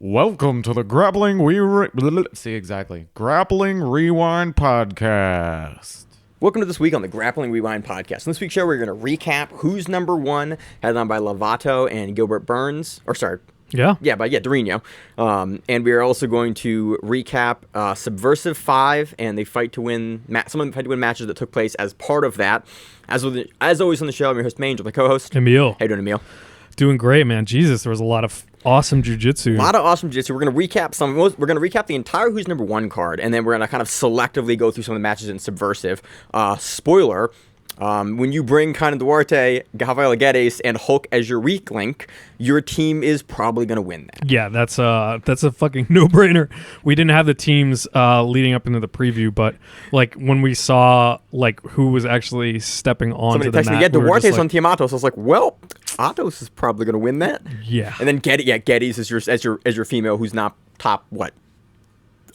Welcome to the Grappling Rewind Podcast. Welcome to this week on the Grappling Rewind Podcast. In this week's show, we're going to recap Who's Number One, headlined by Lovato and Gilbert Burns. Durino. And we are also going to recap Subversiv 5 and the fight to win matches that took place as part of that. As always on the show, I'm your host, Maine, with my co-host, Emil. How you doing, Emil? Doing great, man. Jesus, there was a lot of awesome jiu-jitsu. A lot of awesome jiu-jitsu. We're going to recap we're going to recap the entire Who's Number One card, and then we're going to kind of selectively go through some of the matches in Subversiv. Spoiler, when you bring Kade Ruotolo, Rafael Lovato, and Hulk as your weak link, your team is probably going to win that. Yeah, that's a fucking no-brainer. We didn't have the teams leading up into the preview, but like when we saw like who was actually stepping onto the mat, somebody texted me, Duarte's on Team Atos. I was like, well, Atos is probably going to win that. Yeah. And then Geddes is your female who's not top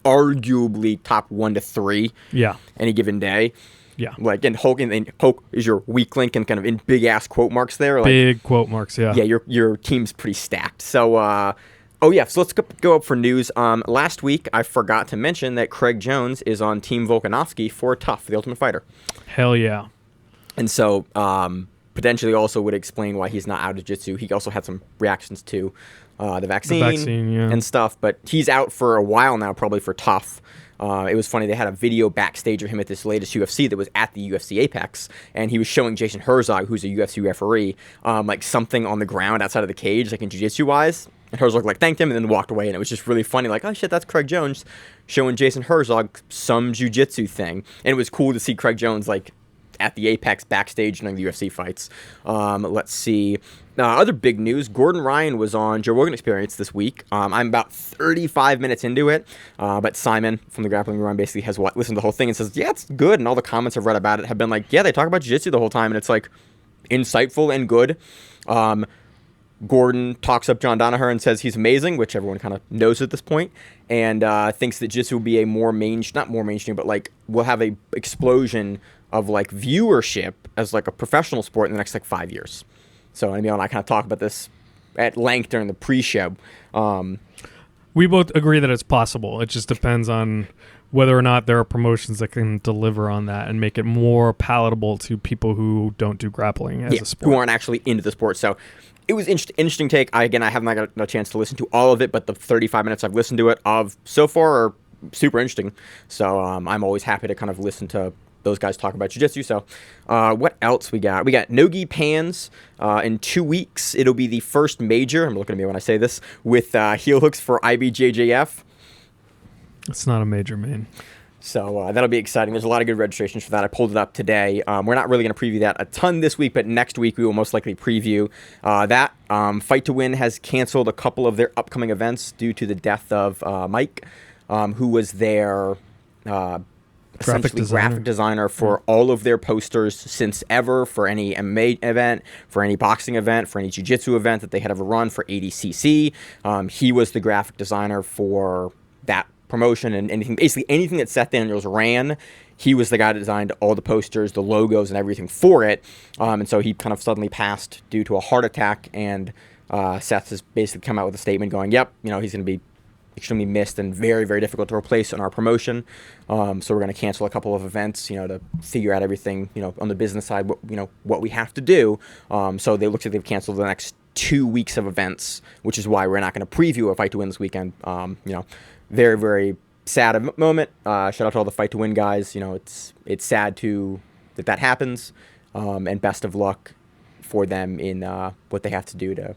arguably top 1 to 3. Yeah. Any given day. Yeah. Like, and Hulk is your weak link and kind of in big ass quote marks there. Like, big quote marks, yeah. Yeah, your team's pretty stacked. So, so let's go up for news. Last week, I forgot to mention that Craig Jones is on Team Volkanovski for Tough, the Ultimate Fighter. Hell yeah. And so, potentially also would explain why he's not out of jiu-jitsu. He also had some reactions to the vaccine and stuff, but he's out for a while now, probably for Tough. It was funny, they had a video backstage of him at this latest UFC that was at the UFC Apex, and he was showing Jason Herzog, who's a UFC referee, like something on the ground outside of the cage, like in jiu-jitsu wise, and Herzog like thanked him and then walked away, and it was just really funny, like, oh shit, that's Craig Jones showing Jason Herzog some jiu-jitsu thing, and it was cool to see Craig Jones like at the Apex backstage during the UFC fights. Let's see. Other big news, Gordon Ryan was on Joe Rogan Experience this week. I'm about 35 minutes into it, but Simon from the Grappling Rewind basically has listened to the whole thing and says, yeah, it's good, and all the comments I've read about it have been like, yeah, they talk about jiu-jitsu the whole time, and it's like insightful and good. Gordon talks up John Danaher and says he's amazing, which everyone kind of knows at this point, and thinks that jiu-jitsu will be a not more mainstream, but like will have a explosion of like viewership as like a professional sport in the next like 5 years. So Emil and I kind of talk about this at length during the pre-show. We both agree that it's possible. It just depends on whether or not there are promotions that can deliver on that and make it more palatable to people who don't do grappling as a sport. Who aren't actually into the sport. So it was interesting take. I have not got a chance to listen to all of it, but the 35 minutes I've listened to it so far are super interesting. So I'm always happy to kind of listen to those guys talk about jiu-jitsu. So what else we got? We got No-Gi Pans in 2 weeks. It'll be the first major, I'm looking at me when I say this, with heel hooks for IBJJF. It's not a major, man. So that'll be exciting. There's a lot of good registrations for that. I pulled it up today. We're not really going to preview that a ton this week, but next week we will most likely preview that. Fight to Win has canceled a couple of their upcoming events due to the death of Mike, who was their graphic designer for all of their posters since ever, for any MMA event, for any boxing event, for any jiu-jitsu event that they had ever run, for ADCC. He was the graphic designer for that promotion and anything that Seth Daniels ran. He was the guy that designed all the posters, the logos, and everything for it. And so he kind of suddenly passed due to a heart attack, and Seth has basically come out with a statement going, yep, he's going to be extremely missed and very, very difficult to replace in our promotion. So we're going to cancel a couple of events, to figure out everything, on the business side, what we have to do. So they look like they've canceled the next 2 weeks of events, which is why we're not going to preview a Fight to Win this weekend. Very, very sad moment. Shout out to all the Fight to Win guys. It's sad that happens. And best of luck for them in what they have to do to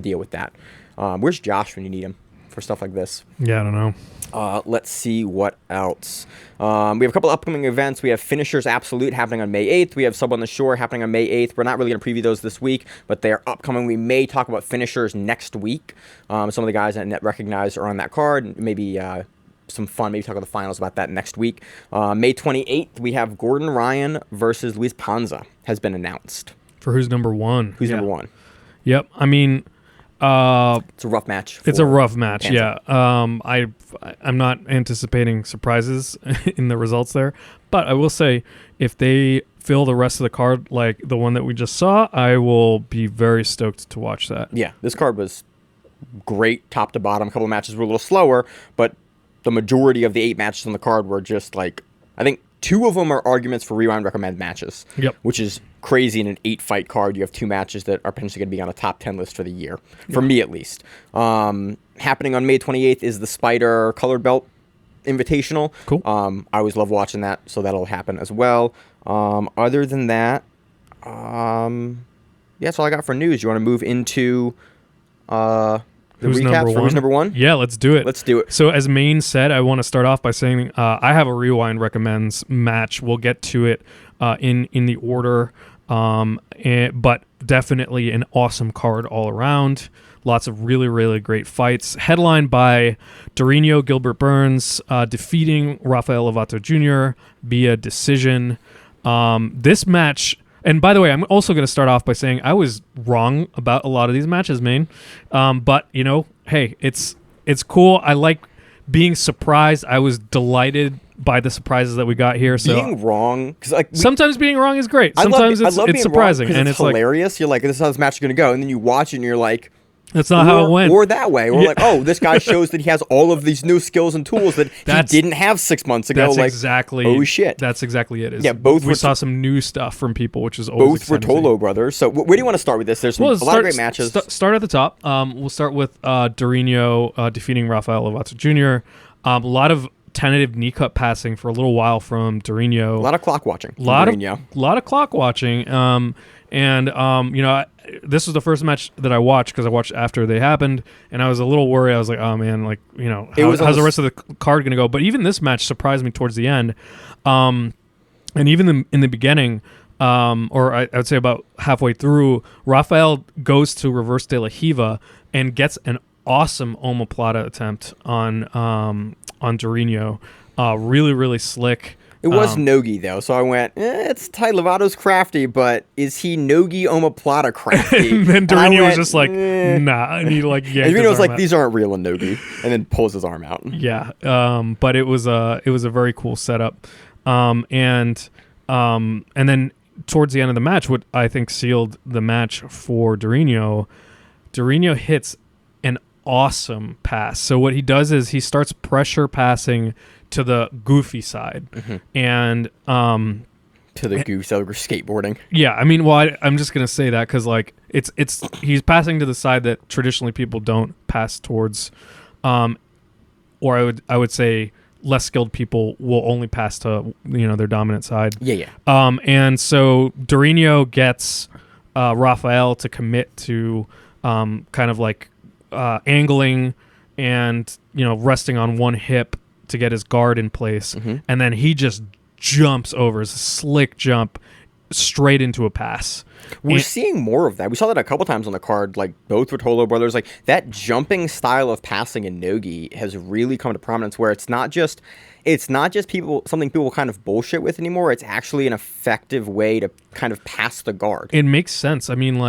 deal with that. Where's Josh when you need him for stuff like this? Yeah, I don't know. Let's see what else. We have a couple upcoming events. We have Finishers Absolute happening on May 8th. We have Sub on the Shore happening on May 8th. We're not really going to preview those this week, but they are upcoming. We may talk about Finishers next week. Some of the guys that Net recognized are on that card. Maybe some fun. Maybe talk about the finals about that next week. May 28th, we have Gordon Ryan versus Luis Panza has been announced. For who's number one. Number one. Yep. I mean, it's a rough match. It's a rough match, Panza. yeah. I'm not anticipating surprises in the results there, but I will say if they fill the rest of the card like the one that we just saw, I will be very stoked to watch that. Yeah, this card was great top to bottom. A couple of matches were a little slower, but the majority of the 8 matches on the card were just like, I think 2 of them are arguments for rewind recommend matches. Yep. Which is crazy in an 8-fight card. You have 2 matches that are potentially going to be on a top 10 list for the year, for me at least. Happening on May 28th is the Spider Colored Belt Invitational. Cool. I always love watching that, so that'll happen as well. Other than that, that's all I got for news. You want to move into the Who's recaps for who's number one? Yeah, let's do it. Let's do it. So as Maine said, I want to start off by saying I have a rewind recommends match. We'll get to it in the order, but definitely an awesome card all around. Lots of really, really great fights. Headlined by Durino Gilbert Burns defeating Rafael Lovato Jr. via decision. This match... And by the way, I'm also going to start off by saying I was wrong about a lot of these matches, Maine. But, hey, it's cool. I like being surprised. I was delighted by the surprises that we got here. So being wrong, because sometimes being wrong is great. Sometimes it's surprising, and it's hilarious. You're like, this is how this match is going to go, and then you watch it, and you're like, that's not how it went. Or that way. Or like, oh, this guy shows that he has all of these new skills and tools that he didn't have 6 months ago. That's like, exactly. Oh shit. That's exactly it. Yeah, both. We saw some new stuff from people, which is always both Ruotolo brothers. So where do you want to start with this? There's a lot of great matches. Start at the top. We'll start with Durino defeating Rafael Lovato Jr. A lot of tentative knee cut passing for a little while from Durino. A lot of clock watching. A lot of clock watching. This was the first match that I watched because I watched after they happened, and I was a little worried. I was like, oh man, how's the rest of the card going to go? But even this match surprised me towards the end. And even in the beginning, or I would say about halfway through, Rafael goes to reverse de la Hiva and gets an awesome omoplata attempt on Durino. Really, really slick. It was no-gi, though, so I went, it's Tye Lovato's crafty, but is he no-gi omoplata crafty? And then Durino was just like, nah. And he yanked his Durino was like, out. these aren't real in no-gi, and then pulls his arm out. Yeah, but it was a very cool setup. And then towards the end of the match, what I think sealed the match for Durino hits an awesome pass. So what he does is he starts pressure passing to the goofy side, and to the goose over skateboarding. Yeah, I mean, I'm just gonna say that because he's passing to the side that traditionally people don't pass towards, or I would say less skilled people will only pass to their dominant side. Yeah. And so Durino gets Rafael to commit to kind of like angling and resting on one hip to get his guard in place, and then he just jumps over. It's a slick jump straight into a pass. We're seeing more of that. We saw that a couple times on the card, like both Ruotolo brothers. Like that jumping style of passing in no-gi has really come to prominence, where it's not just something people kind of bullshit with anymore. It's actually an effective way to kind of pass the guard. It makes sense. I mean,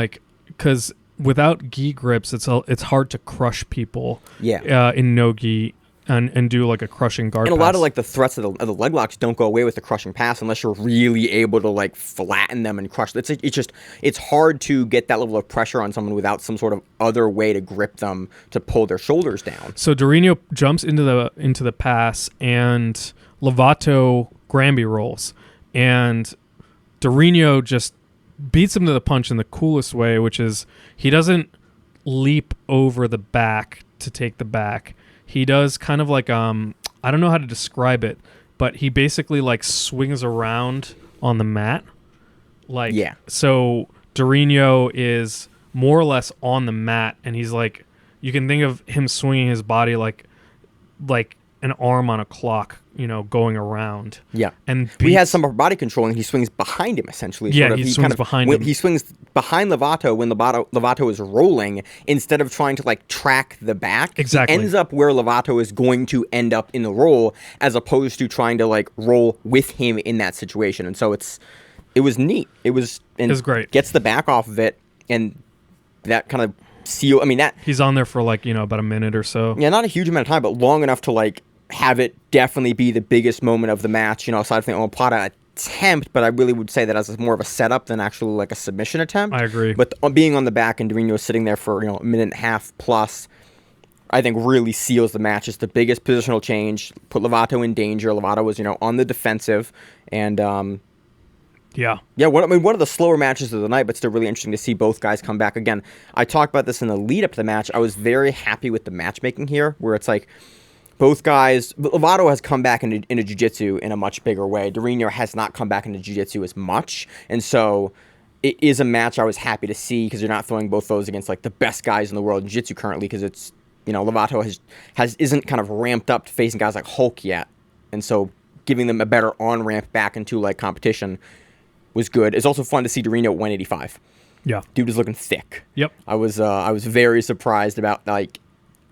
because without gi grips, it's hard to crush people. Yeah. In no-gi. And do like a crushing guard pass. And a lot of the threats of the leg locks don't go away with the crushing pass unless you're really able to flatten them and crush. It's hard to get that level of pressure on someone without some sort of other way to grip them to pull their shoulders down. So Durino jumps into the pass, and Lovato Granby rolls, and Durino just beats him to the punch in the coolest way, which is he doesn't leap over the back to take the back. He does kind of like I don't know how to describe it, but he basically swings around on the mat. So Durino is more or less on the mat, and he's you can think of him swinging his body like an arm on a clock, going around. Yeah. And he has some body control, and he swings behind him, essentially. Yeah, he swings behind him. He swings behind Lovato when Lovato is rolling, instead of trying to, track the back. Exactly. He ends up where Lovato is going to end up in the roll, as opposed to trying to, roll with him in that situation. And so it was neat. It was great. Gets the back off of it, and that kind of seal. I mean, that... He's on there for, about a minute or so. Yeah, not a huge amount of time, but long enough to, have it definitely be the biggest moment of the match, aside from the omoplata attempt, but I really would say that as more of a setup than actually a submission attempt. I agree. But being on the back and Durino sitting there for a minute and a half plus, I think really seals the match. It's the biggest positional change, put Lovato in danger. Lovato was, on the defensive, and one of the slower matches of the night, but still really interesting to see both guys come back again. I talked about this in the lead up to the match. I was very happy with the matchmaking here, where it's like both guys. Lovato has come back into jiu-jitsu in a much bigger way. Durino has not come back into jiu-jitsu as much, and so it is a match I was happy to see because you're not throwing both those against like the best guys in the world in jiu-jitsu currently, because it's Lovato isn't kind of ramped up to facing guys like Hulk yet, and so giving them a better on ramp back into like competition was good. It's also fun to see Durino at 185. Yeah, dude is looking thick. Yep, I was very surprised about like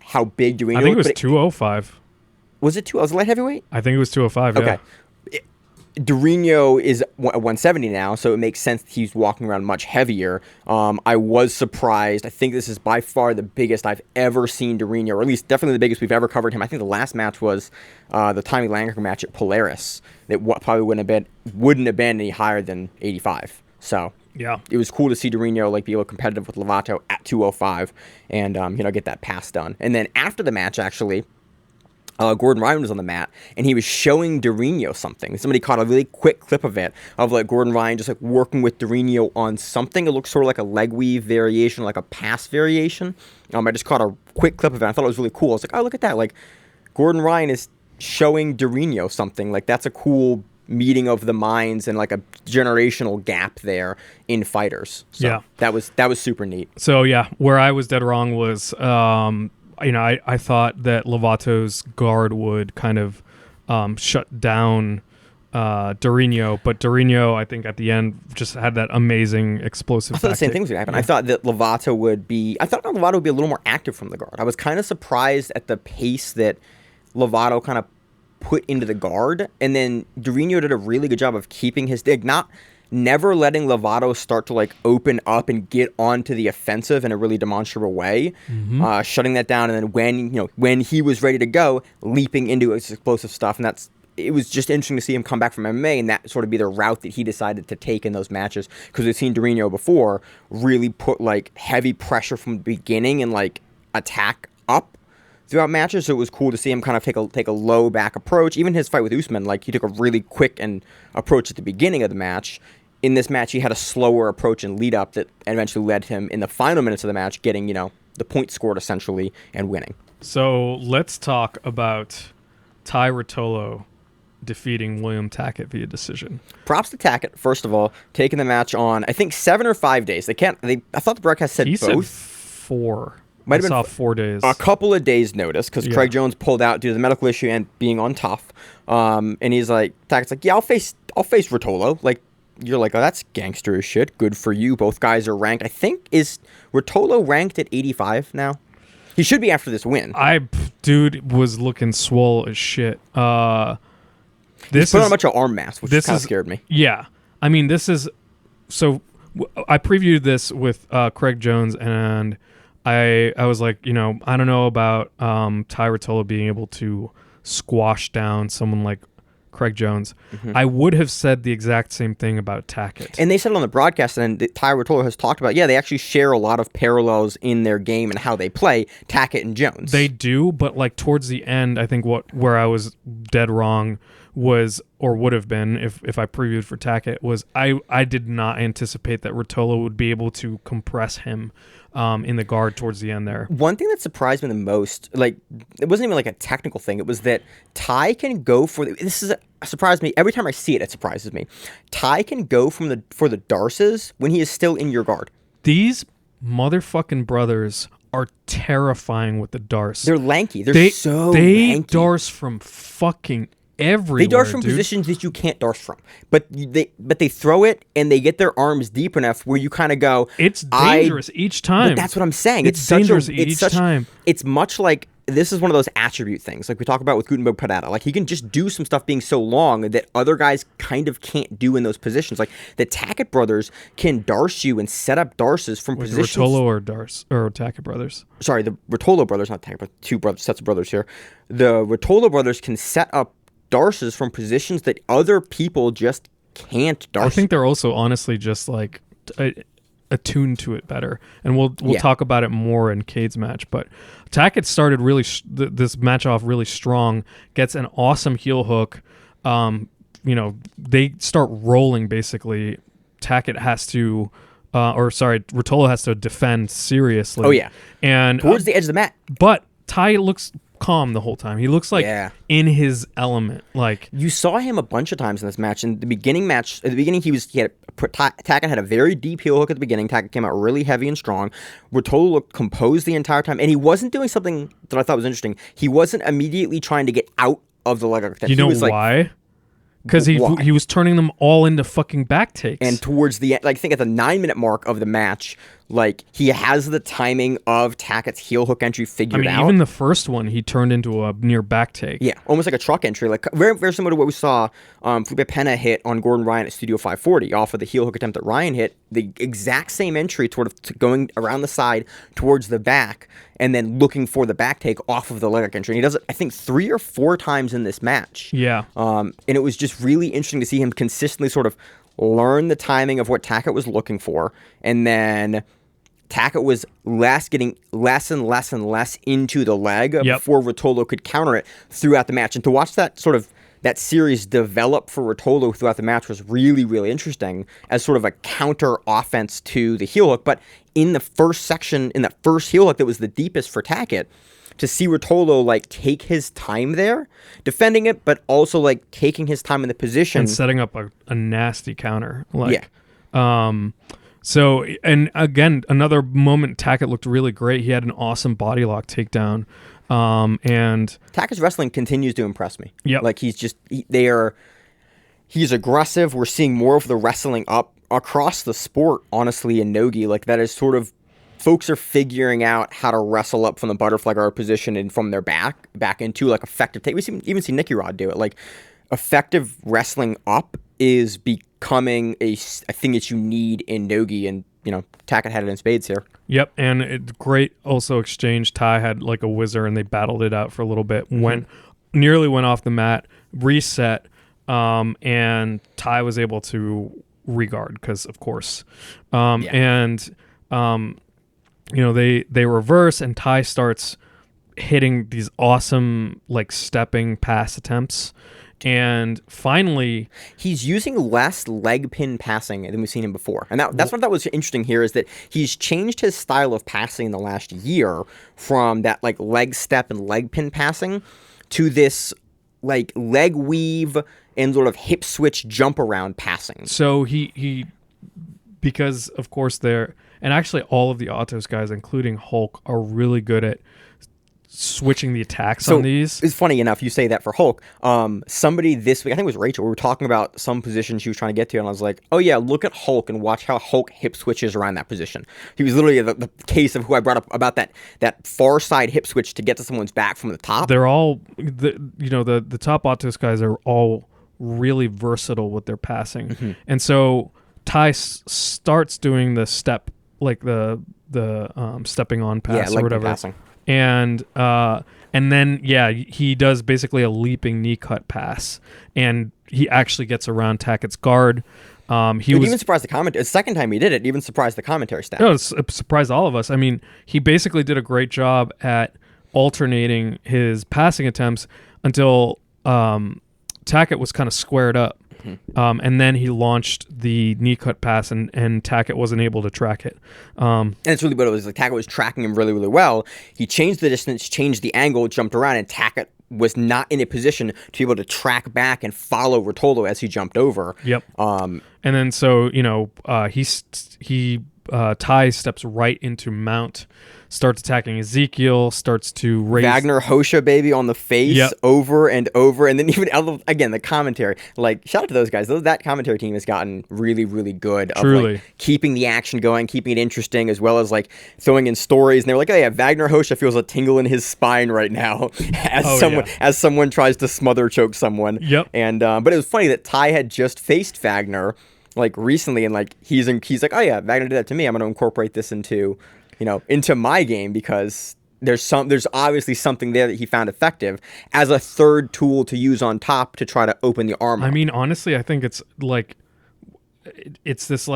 how big Durino. I think it was 205. Was it was it light heavyweight? I think it was 205. Okay. Yeah. Durino is at 170 now, so it makes sense that he's walking around much heavier. I was surprised. I think this is by far the biggest I've ever seen Durino, or at least definitely the biggest we've ever covered him. I think the last match was the Tommy Langer match at Polaris. That probably wouldn't have been any higher than 85. So yeah, it was cool to see Durino like be able to competitive with Lovato at 205 and get that pass done. And then after the match, actually, Gordon Ryan was on the mat, and he was showing Durino something. Somebody caught a really quick clip of it, of like Gordon Ryan just like working with Durino on something. It looks sort of like a leg weave variation, like a pass variation. I just caught a quick clip of it. I thought it was really cool. I was like, oh, look at that. Like, Gordon Ryan is showing Durino something. Like, that's a cool meeting of the minds and like a generational gap there in fighters. So yeah. That was super neat. So, yeah, where I was dead wrong was... I thought that Lovato's guard would kind of shut down Durino, but Durino, I think at the end, just had that amazing explosive. I thought the same thing was going to happen. Yeah. I thought that Lovato would be a little more active from the guard. I was kind of surprised at the pace that Lovato kind of put into the guard, and then Durino did a really good job of keeping his dig, never letting Lovato start to like open up and get onto the offensive in a really demonstrable way, shutting that down, and then when he was ready to go, leaping into his explosive stuff. And it was just interesting to see him come back from MMA and that sort of be the route that he decided to take in those matches, because we've seen Durino before really put like heavy pressure from the beginning and like attack up throughout matches. So it was cool to see him kind of take a low back approach. Even his fight with Usman, like he took a really quick and approach at the beginning of the match. In this match, he had a slower approach and lead up that eventually led him in the final minutes of the match getting, the point scored essentially and winning. So let's talk about Tye Ruotolo defeating William Tackett via decision. Props to Tackett, first of all, taking the match on, I think 7 or 5 days. I thought the broadcast said he both. Said 4. Might have been 4 days. A couple of days notice, because Craig Jones pulled out due to the medical issue and being on tough. And he's like, Tackett's like, yeah, I'll face Ruotolo. Like, you're like, oh, that's gangster as shit. Good for you. Both guys are ranked. I think, is Ruotolo ranked at 85 now? He should be after this win. Dude was looking swole as shit. He's put on a bunch of arm mass, which kind of scared me. Yeah. I mean, this is... So, I previewed this with Craig Jones, and I was like, I don't know about Tye Ruotolo being able to squash down someone like Craig Jones. I would have said the exact same thing about Tackett. And they said it on the broadcast, and Tye Ruotolo has talked about, they actually share a lot of parallels in their game and how they play, Tackett and Jones. They do, but like towards the end, I think where I was dead wrong was, or would have been if I previewed for Tackett, was I did not anticipate that Ruotolo would be able to compress him in the guard towards the end there. One thing that surprised me the most, like, it wasn't even like a technical thing, it was that Tye can go for surprised me every time I see it. It surprises me. Tye can go for the darces when he is still in your guard. These motherfucking brothers are terrifying with the darce. They're lanky. They lanky. Darce from fucking everywhere. They darce from positions that you can't darce from, but they throw it and they get their arms deep enough where you kind of go. It's dangerous each time. But that's what I'm saying. It's dangerous each time. It's much like, this is one of those attribute things, like we talk about with Gutenberg Parada. Like, he can just do some stuff being so long that other guys kind of can't do in those positions. Like, the Tackett brothers can darce you and set up darces from positions. Ruotolo or Tackett brothers? Sorry, the Ruotolo brothers, not Tackett, but two sets of brothers here. The Ruotolo brothers can set up darces from positions that other people just can't darce. I think they're also honestly just like a attuned to it better. And we'll talk about it more in Kade's match. But Tackett started really this match off really strong, gets an awesome heel hook. They start rolling basically. Tackett has to, Ruotolo has to defend seriously. Oh, yeah. And towards the edge of the mat. But Tye looks calm the whole time. He looks like in his element. Like, you saw him a bunch of times in this match. In the beginning Tackett had a very deep heel hook at the beginning. Tackett came out really heavy and strong. Ruotolo looked composed the entire time, and he wasn't doing something that I thought was interesting. He wasn't immediately trying to get out of the leg hook. You know why? Because he was turning them all into fucking back takes. And towards the end, I think at the 9-minute mark of the match, he has the timing of Tackett's heel hook entry figured out. Even the first one, he turned into a near back take. Yeah, almost like a truck entry, very, very similar to what we saw Felipe Pena hit on Gordon Ryan at Studio 540 off of the heel hook attempt that Ryan hit. The exact same entry, going around the side towards the back, and then looking for the back take off of the leg hook entry. And he does it, I think, 3 or 4 times in this match. Yeah. And it was just really interesting to see him consistently sort of learn the timing of what Tackett was looking for, and then Tackett was getting less and less and less into the leg before Ruotolo could counter it throughout the match. And to watch that series develop for Ruotolo throughout the match was really, really interesting as sort of a counter offense to the heel hook. But in the first section, in that first heel hook that was the deepest for Tackett, to see Ruotolo take his time there, defending it, but also taking his time in the position and setting up a nasty counter. So, and again, another moment Tackett looked really great. He had an awesome body lock takedown. And Tackett's wrestling continues to impress me. Yeah, he's aggressive. We're seeing more of the wrestling up across the sport, honestly, in no-gi. That is sort of, folks are figuring out how to wrestle up from the butterfly guard position and from their back into effective take. We even see Nicky Rod do it. Effective wrestling up is becoming a thing that you need in no-gi, and Tackett had it in spades here. Yep, and great also exchange. Tye had a whizzer, and they battled it out for a little bit. Nearly went off the mat, reset, and Tye was able to regard because, of course, they reverse, and Tye starts hitting these awesome stepping pass attempts. And finally, he's using less leg pin passing than we've seen him before. And that's what I thought was interesting here, is that he's changed his style of passing in the last year from that leg step and leg pin passing to this leg weave and sort of hip switch jump around passing. So he because of course and actually all of the Autos guys, including Hulk, are really good at switching the attacks on these. It's funny enough you say that for Hulk. Somebody this week, I think it was Rachel, we were talking about some position she was trying to get to, and I was like, oh yeah, look at Hulk and watch how Hulk hip switches around that position. He was literally the case of who I brought up about that far side hip switch to get to someone's back from the top. They're all the top Autos guys are all really versatile with their passing. Mm-hmm. And so Tye starts doing the step, the stepping on pass or whatever. Passing. And then he does basically a leaping knee cut pass, and he actually gets around Tackett's guard. He even surprised the commentary. The second time he did it, even surprised the commentary staff. No, it surprised all of us. I mean, he basically did a great job at alternating his passing attempts until Tackett was kind of squared up. And then he launched the knee cut pass, and Tackett wasn't able to track it. And it's really what it was. Tackett was tracking him really, really well. He changed the distance, changed the angle, jumped around, and Tackett was not in a position to be able to track back and follow Ruotolo as he jumped over. Yep. And then so Tye steps right into mount, starts attacking Ezekiel, starts to raise Wagner Hosha baby on the face over and over, and then even again the commentary. Shout out to those guys. That commentary team has gotten really, really good Truly. Of keeping the action going, keeping it interesting, as well as throwing in stories. And they're like, oh yeah, Wagner Hosha feels a tingle in his spine right now as someone tries to smother choke someone. Yep. And but it was funny that Tye had just faced Wagner recently, and he's like, oh yeah, Wagner did that to me. I'm going to incorporate this into my game, because there's obviously something there that he found effective as a third tool to use on top to try to open the arm up. I mean, honestly, I think it's this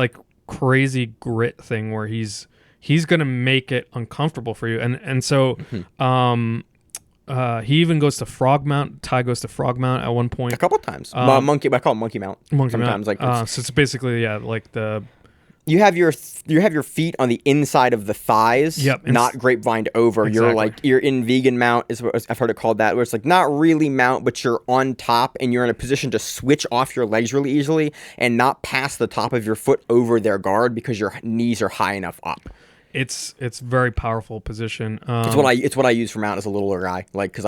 crazy grit thing where he's gonna make it uncomfortable for you, and so he even goes to frog mount. Tye goes to frog mount at one point a couple times. Monkey, I call it monkey mount. Sometimes mount. So it's basically like the. You have your feet on the inside of the thighs, not grapevined over. Exactly. You're in vegan mount, is what I've heard it called that, where it's like not really mount, but you're on top and you're in a position to switch off your legs really easily and not pass the top of your foot over their guard because your knees are high enough up. It's very powerful position. It's what I use for mount as a littler guy, like because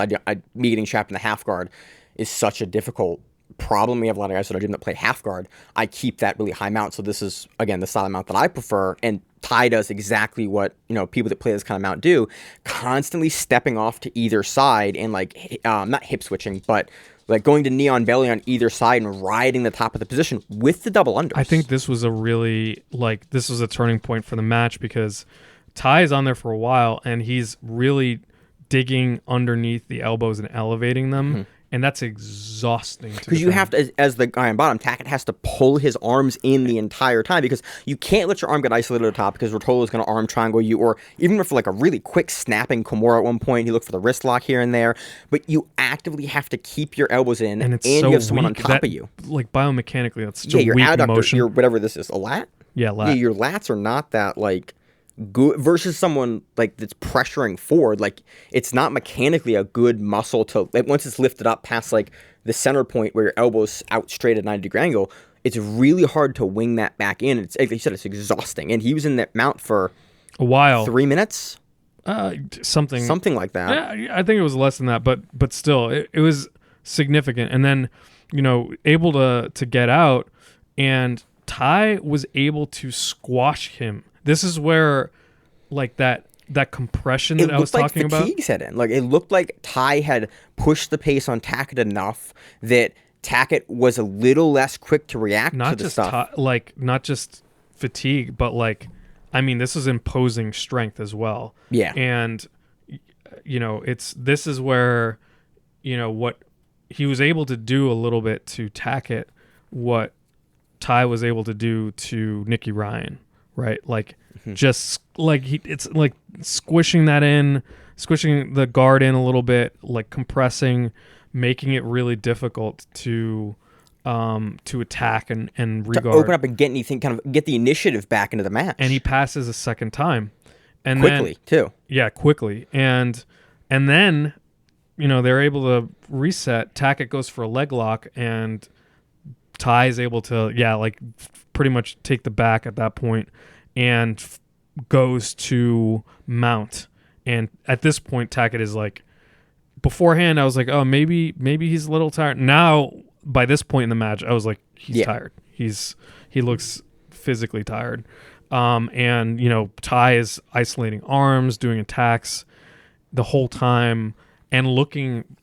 me getting trapped in the half guard is such a difficult problem. We have a lot of guys that are doing that play half guard. I keep that really high mount, so this is again the style of mount that I prefer. And Tye does exactly what people that play this kind of mount do, constantly stepping off to either side and like not hip switching, but like going to knee on belly on either side and riding the top of the position with the double unders. I think this was a turning point for the match because Tye is on there for a while and he's really digging underneath the elbows and elevating them. And that's exhausting. Because you have to, as the guy on bottom, Tackett has to pull his arms in the entire time because you can't let your arm get isolated at the top because Ruotolo is going to arm triangle you, or even for like a really quick snapping Kimura at one point, you look for the wrist lock here and there, but you actively have to keep your elbows in and so you have someone on weak. top of you. Like biomechanically, that's such Yeah, a your weak adductor, motion. your whatever this is, a lat? Yeah, lat. Yeah, your lats are not that like good versus someone like that's pressuring forward. Like it's not mechanically a good muscle to like once it's lifted up past like the center point where your elbow's out straight at 90-degree angle. It's really hard to wing that back in. It's like you said, it's exhausting. And he was in that mount for a while, 3 minutes, something like that. Yeah, I think it was less than that, but still, it was significant. And then able to get out, and Tye was able to squash him. This is where, like that compression that I was talking about. It looked like fatigue set in. Like it looked like Tye had pushed the pace on Tackett enough that Tackett was a little less quick to react to the stuff. Not just fatigue, but this is imposing strength as well. Yeah, and this is where what he was able to do a little bit to Tackett, what Tye was able to do to Nicky Ryan. Right, like just like it's like squishing the guard in a little bit, like compressing, making it really difficult to attack and regard. To open up and get anything, kind of get the initiative back into the match. And he passes a second time, and quickly too. Yeah, quickly, and then they're able to reset. Tackett goes for a leg lock, and Tye is able to pretty much take the back at that point and goes to mount. And at this point, Tackett is like, beforehand I was like, oh, maybe he's a little tired. Now by this point in the match I was like, he's tired. He looks physically tired. And Tye is isolating arms, doing attacks the whole time and looking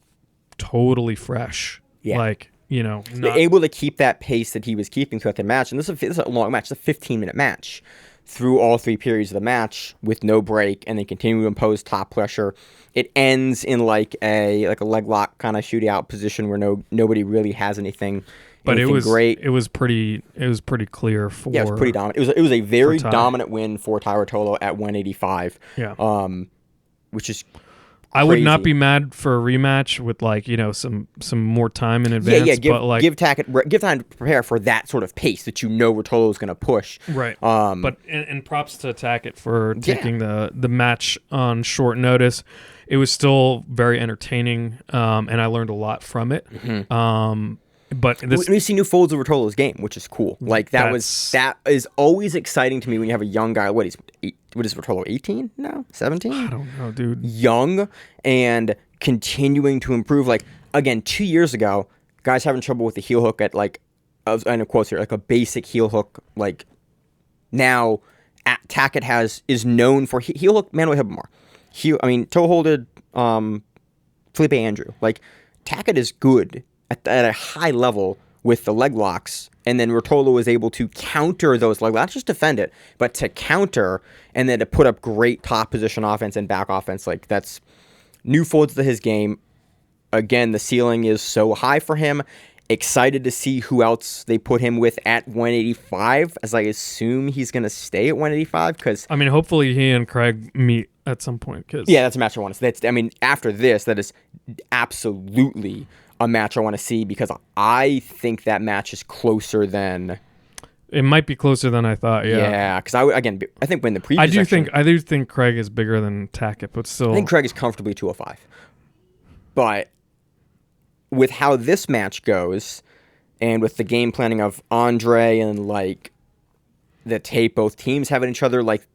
totally fresh. Not able to keep that pace that he was keeping throughout the match. And this is a long match. It's a 15-minute match through all 3 periods of the match with no break, and they continue to impose top pressure. It ends in like a leg lock kind of shootout position where nobody really has anything. But it was great. It was pretty clear for. Yeah, it was pretty dominant. It was a very dominant win for Tye Ruotolo at 185. Yeah. Which is. I would not be mad for a rematch with some more time in advance. Yeah. Give Tackett time to prepare for that sort of pace that Ruotolo is going to push. Right. But and props to Tackett for taking the match on short notice. It was still very entertaining, and I learned a lot from it. But we see new folds of Ruotolo's game, which is cool. Like that is always exciting to me when you have a young guy. What is Ruotolo, 18 now? 17? I don't know, dude. Young and continuing to improve. Like again, 2 years ago, guys having trouble with the heel hook at like, I know quotes here, like a basic heel hook. Like now, Tackett is known for heel hook Manuel Hibamar. toe holded Felipe Andrew. Like Tackett is good at a high level with the leg locks, and then Ruotolo was able to counter those leg locks, not just defend it, but to counter and then to put up great top position offense and back offense. Like that's new folds to his game. Again, the ceiling is so high for him. Excited to see who else they put him with at 185, as I assume he's going to stay at 185. Because I mean, hopefully he and Craig meet at some point. Yeah, that's a match I want to see. I mean, after this, that is absolutely a match I want to see, because I think that match is closer than... It might be closer than I thought. Yeah, because I think when the preview I do think Craig is bigger than Tackett, but still, I think Craig is comfortably 205. But with how this match goes, and with the game planning of Andre and like the tape both teams have at each other, like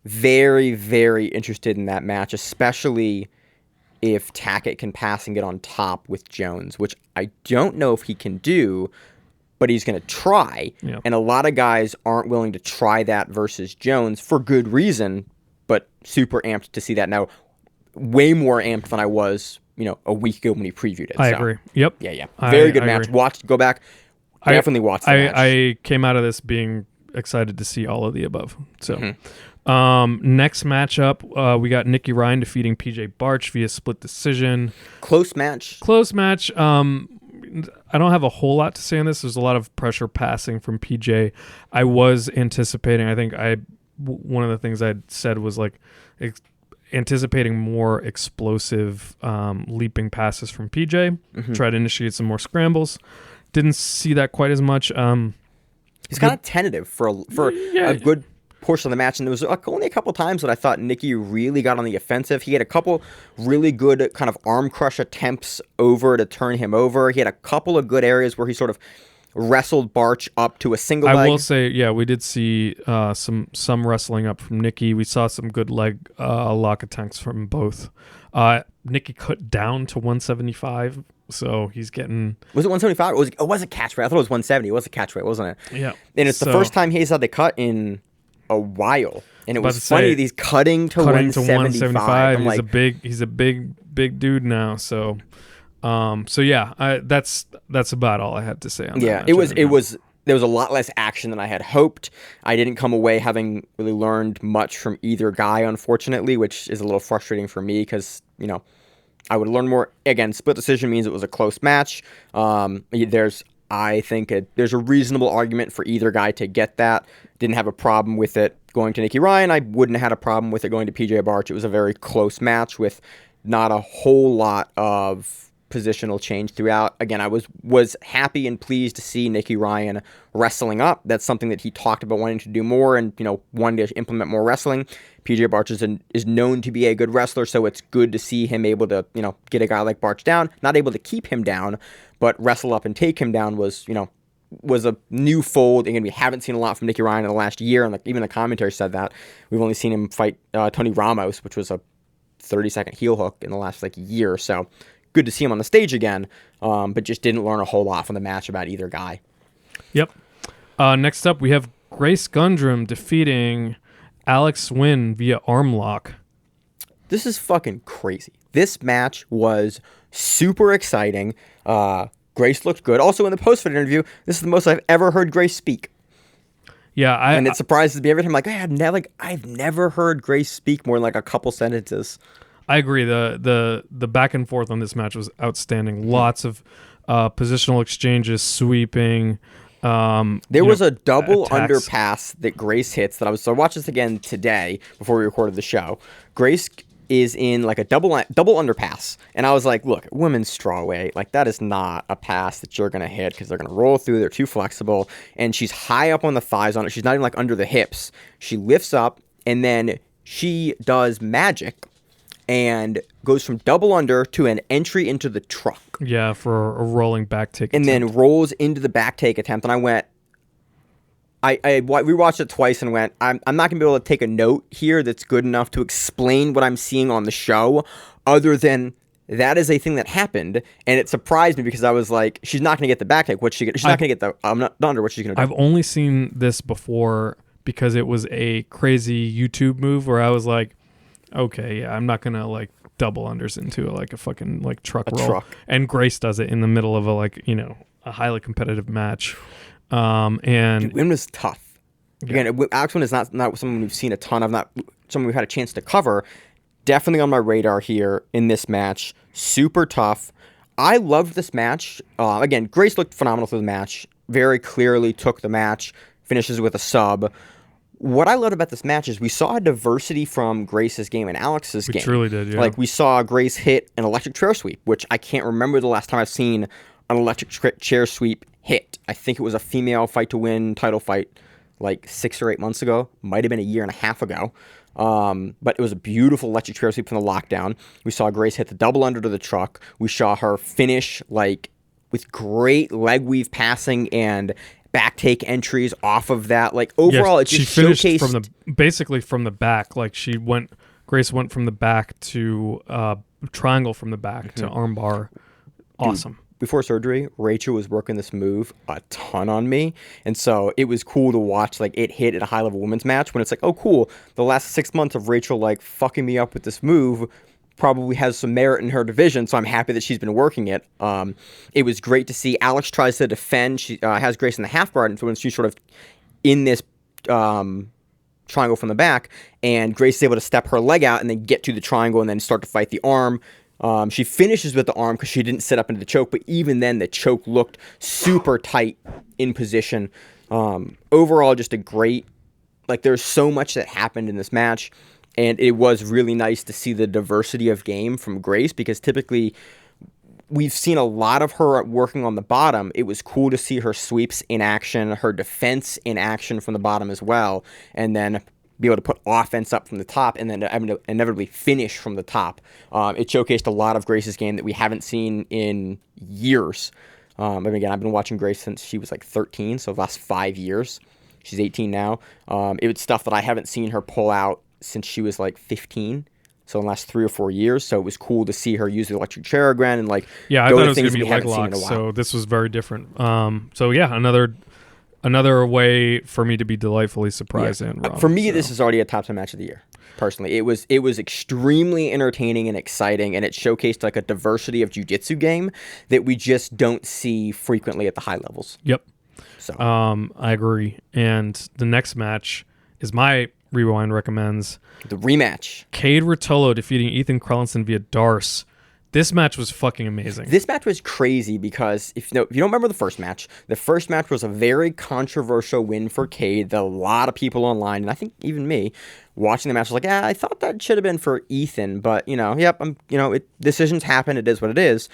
very, very interested in that match, especially if Tackett can pass and get on top with Jones, which I don't know if he can do, but he's going to try. Yeah. And a lot of guys aren't willing to try that versus Jones for good reason, but super amped to see that now. Way more amped than I was, a week ago when he previewed it. I agree. Yep. Yeah. Very good match. Agree. Go back. Definitely watch the match. I came out of this being excited to see all of the above. So, next matchup, we got Nicky Ryan defeating PJ Barch via split decision. Close match. I don't have a whole lot to say on this. There's a lot of pressure passing from PJ. I was anticipating, one of the things I said was like anticipating more explosive leaping passes from PJ. Try to initiate some more scrambles. Didn't see that quite as much. He's kind of tentative for a good portion of the match, and there was only a couple times that I thought Nicky really got on the offensive. He had a couple really good kind of arm crush attempts over to turn him over. He had a couple of good areas where he sort of wrestled Barch up to a single leg. I will say, yeah, we did see some wrestling up from Nicky. We saw some good leg lock attempts from both. Nicky cut down to 175, so he's getting... Was it 175? It was a catch weight. I thought it was 170. It was a catch weight, wasn't it? Yeah. And it's the first time he's had the cut in a while. And it was funny, he's cutting to 175. He's a big dude now, so... that's about all I had to say on that. Yeah, there was a lot less action than I had hoped. I didn't come away having really learned much from either guy, unfortunately, which is a little frustrating for me because, I would learn more. Again, split decision means it was a close match. There's a reasonable argument for either guy to get that. Didn't have a problem with it going to Nicky Ryan. I wouldn't have had a problem with it going to PJ Barch. It was a very close match with not a whole lot of positional change throughout. Again, I was happy and pleased to see Nicky Ryan wrestling up. That's something that he talked about wanting to do more and, wanting to implement more wrestling. PJ Barch is known to be a good wrestler, so it's good to see him able to, get a guy like Barch down. Not able to keep him down, but wrestle up and take him down was a new fold. Again, we haven't seen a lot from Nicky Ryan in the last year, and even the commentary said that. We've only seen him fight Tony Ramos, which was a 30-second heel hook in the last year or so. Good to see him on the stage again, but just didn't learn a whole lot from the match about either guy. Yep. Next up, we have Grace Gundrum defeating Alex Wynn via arm lock. This is fucking crazy. This match was super exciting. Grace looked good. Also, in the post-fight interview, this is the most I've ever heard Grace speak. Yeah, and it surprises me every time. I've never heard Grace speak more than a couple sentences. I agree. The back and forth on this match was outstanding. Lots of positional exchanges, sweeping. There was a double attacks. underpass that Grace hits that I watched this again today before we recorded the show. Grace is in a double underpass, and I was like, look, women's strawweight, that is not a pass that you're gonna hit because they're gonna roll through. They're too flexible, and she's high up on the thighs on it. She's not even under the hips. She lifts up, and then she does magic and goes from double under to an entry into the truck. Yeah, for a rolling back take and attempt. Then rolls into the back take attempt. And I went, I rewatched it twice and went, I'm not going to be able to take a note here that's good enough to explain what I'm seeing on the show other than that is a thing that happened. And it surprised me because I was like, she's not going to get the back take. She's not going to get the under. What's she going to do? I've only seen this before because it was a crazy YouTube move where I was like, okay, yeah, I'm not gonna double unders into a fucking truck roll. Truck. And Grace does it in the middle of a highly competitive match. And Wynn was tough. Yeah. Again, Alex Wynn is not someone we've seen a ton of, not someone we've had a chance to cover. Definitely on my radar here in this match. Super tough. I loved this match. Again, Grace looked phenomenal through the match. Very clearly took the match. Finishes with a sub. What I loved about this match is we saw a diversity from Grace's game and Alex's game. We truly did, yeah. Like, we saw Grace hit an electric chair sweep, which I can't remember the last time I've seen an electric chair sweep hit. I think it was a female fight to win title fight like 6 or 8 months ago. Might have been a year and a half ago. But it was a beautiful electric chair sweep from the lockdown. We saw Grace hit the double under to the truck. We saw her finish like with great leg weave passing and back take entries off of that. Like, overall, it just finished showcased basically from the back. Like, Grace went from the back to triangle from the back to armbar. Awesome. Dude, before surgery, Rachel was working this move a ton on me, and so it was cool to watch like it hit at a high level women's match when it's like, oh cool, the last 6 months of Rachel like fucking me up with this move probably has some merit in her division, so I'm happy that she's been working it. It was great to see Alex tries to defend. She has Grace in the half guard, and so when she's sort of in this triangle from the back, and Grace is able to step her leg out and then get to the triangle and then start to fight the arm. She finishes with the arm because she didn't set up into the choke, but even then the choke looked super tight in position. Overall, just a great, like, there's so much that happened in this match, and it was really nice to see the diversity of game from Grace, because typically we've seen a lot of her working on the bottom. It was cool to see her sweeps in action, her defense in action from the bottom as well, and then be able to put offense up from the top and then inevitably finish from the top. It showcased a lot of Grace's game that we haven't seen in years. And again, I've been watching Grace since she was like 13, so the last 5 years. She's 18 now. It was stuff that I haven't seen her pull out since she was like 15. So in the last 3 or 4 years. So it was cool to see her use the electric chair again and like I go thought to it was things going to we be leg haven't seen in a locks, while. so this was very different. So yeah, another way for me to be delightfully surprised and wrong. For me, this is already a top 10 match of the year. Personally, it was extremely entertaining and exciting, and it showcased like a diversity of jiu-jitsu game that we just don't see frequently at the high levels. Yep. So I agree. And the next match is my Rewind recommends. The rematch. Kade Ruotolo defeating Ethan Crelinsten via Darce. This match was fucking amazing. This match was crazy because if you don't remember the first match was a very controversial win for Kade that a lot of people online, and I think even me, watching the match was like, I thought that should have been for Ethan, but decisions happen. It is what it is.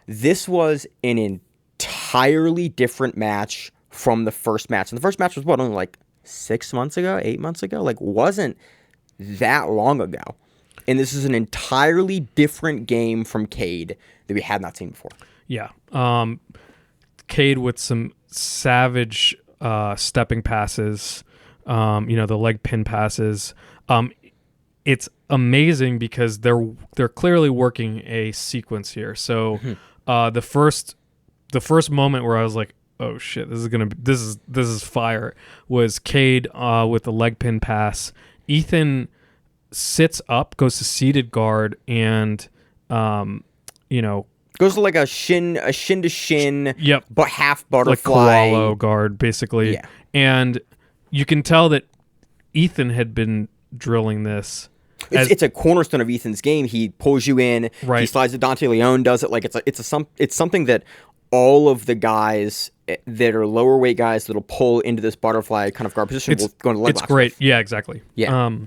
This was an entirely different match from the first match, and the first match was only like 6 months ago, 8 months ago, like wasn't that long ago. And this is an entirely different game from Kade that we had not seen before. Yeah. Kade with some savage stepping passes, the leg pin passes. It's amazing because they're clearly working a sequence here. So the first moment where I was like, oh shit, this is fire, was Kade with the leg pin pass. Ethan sits up, goes to seated guard, and goes to like a shin to shin, yep, but half butterfly, like koala guard basically. Yeah. And you can tell that Ethan had been drilling this. It's a cornerstone of Ethan's game. He pulls you in, right. He slides it. Dante Leon does it. Like it's something that all of the guys that are lower weight guys that'll pull into this butterfly kind of guard position will go into leg locks. It's great. With. Yeah, exactly. Yeah.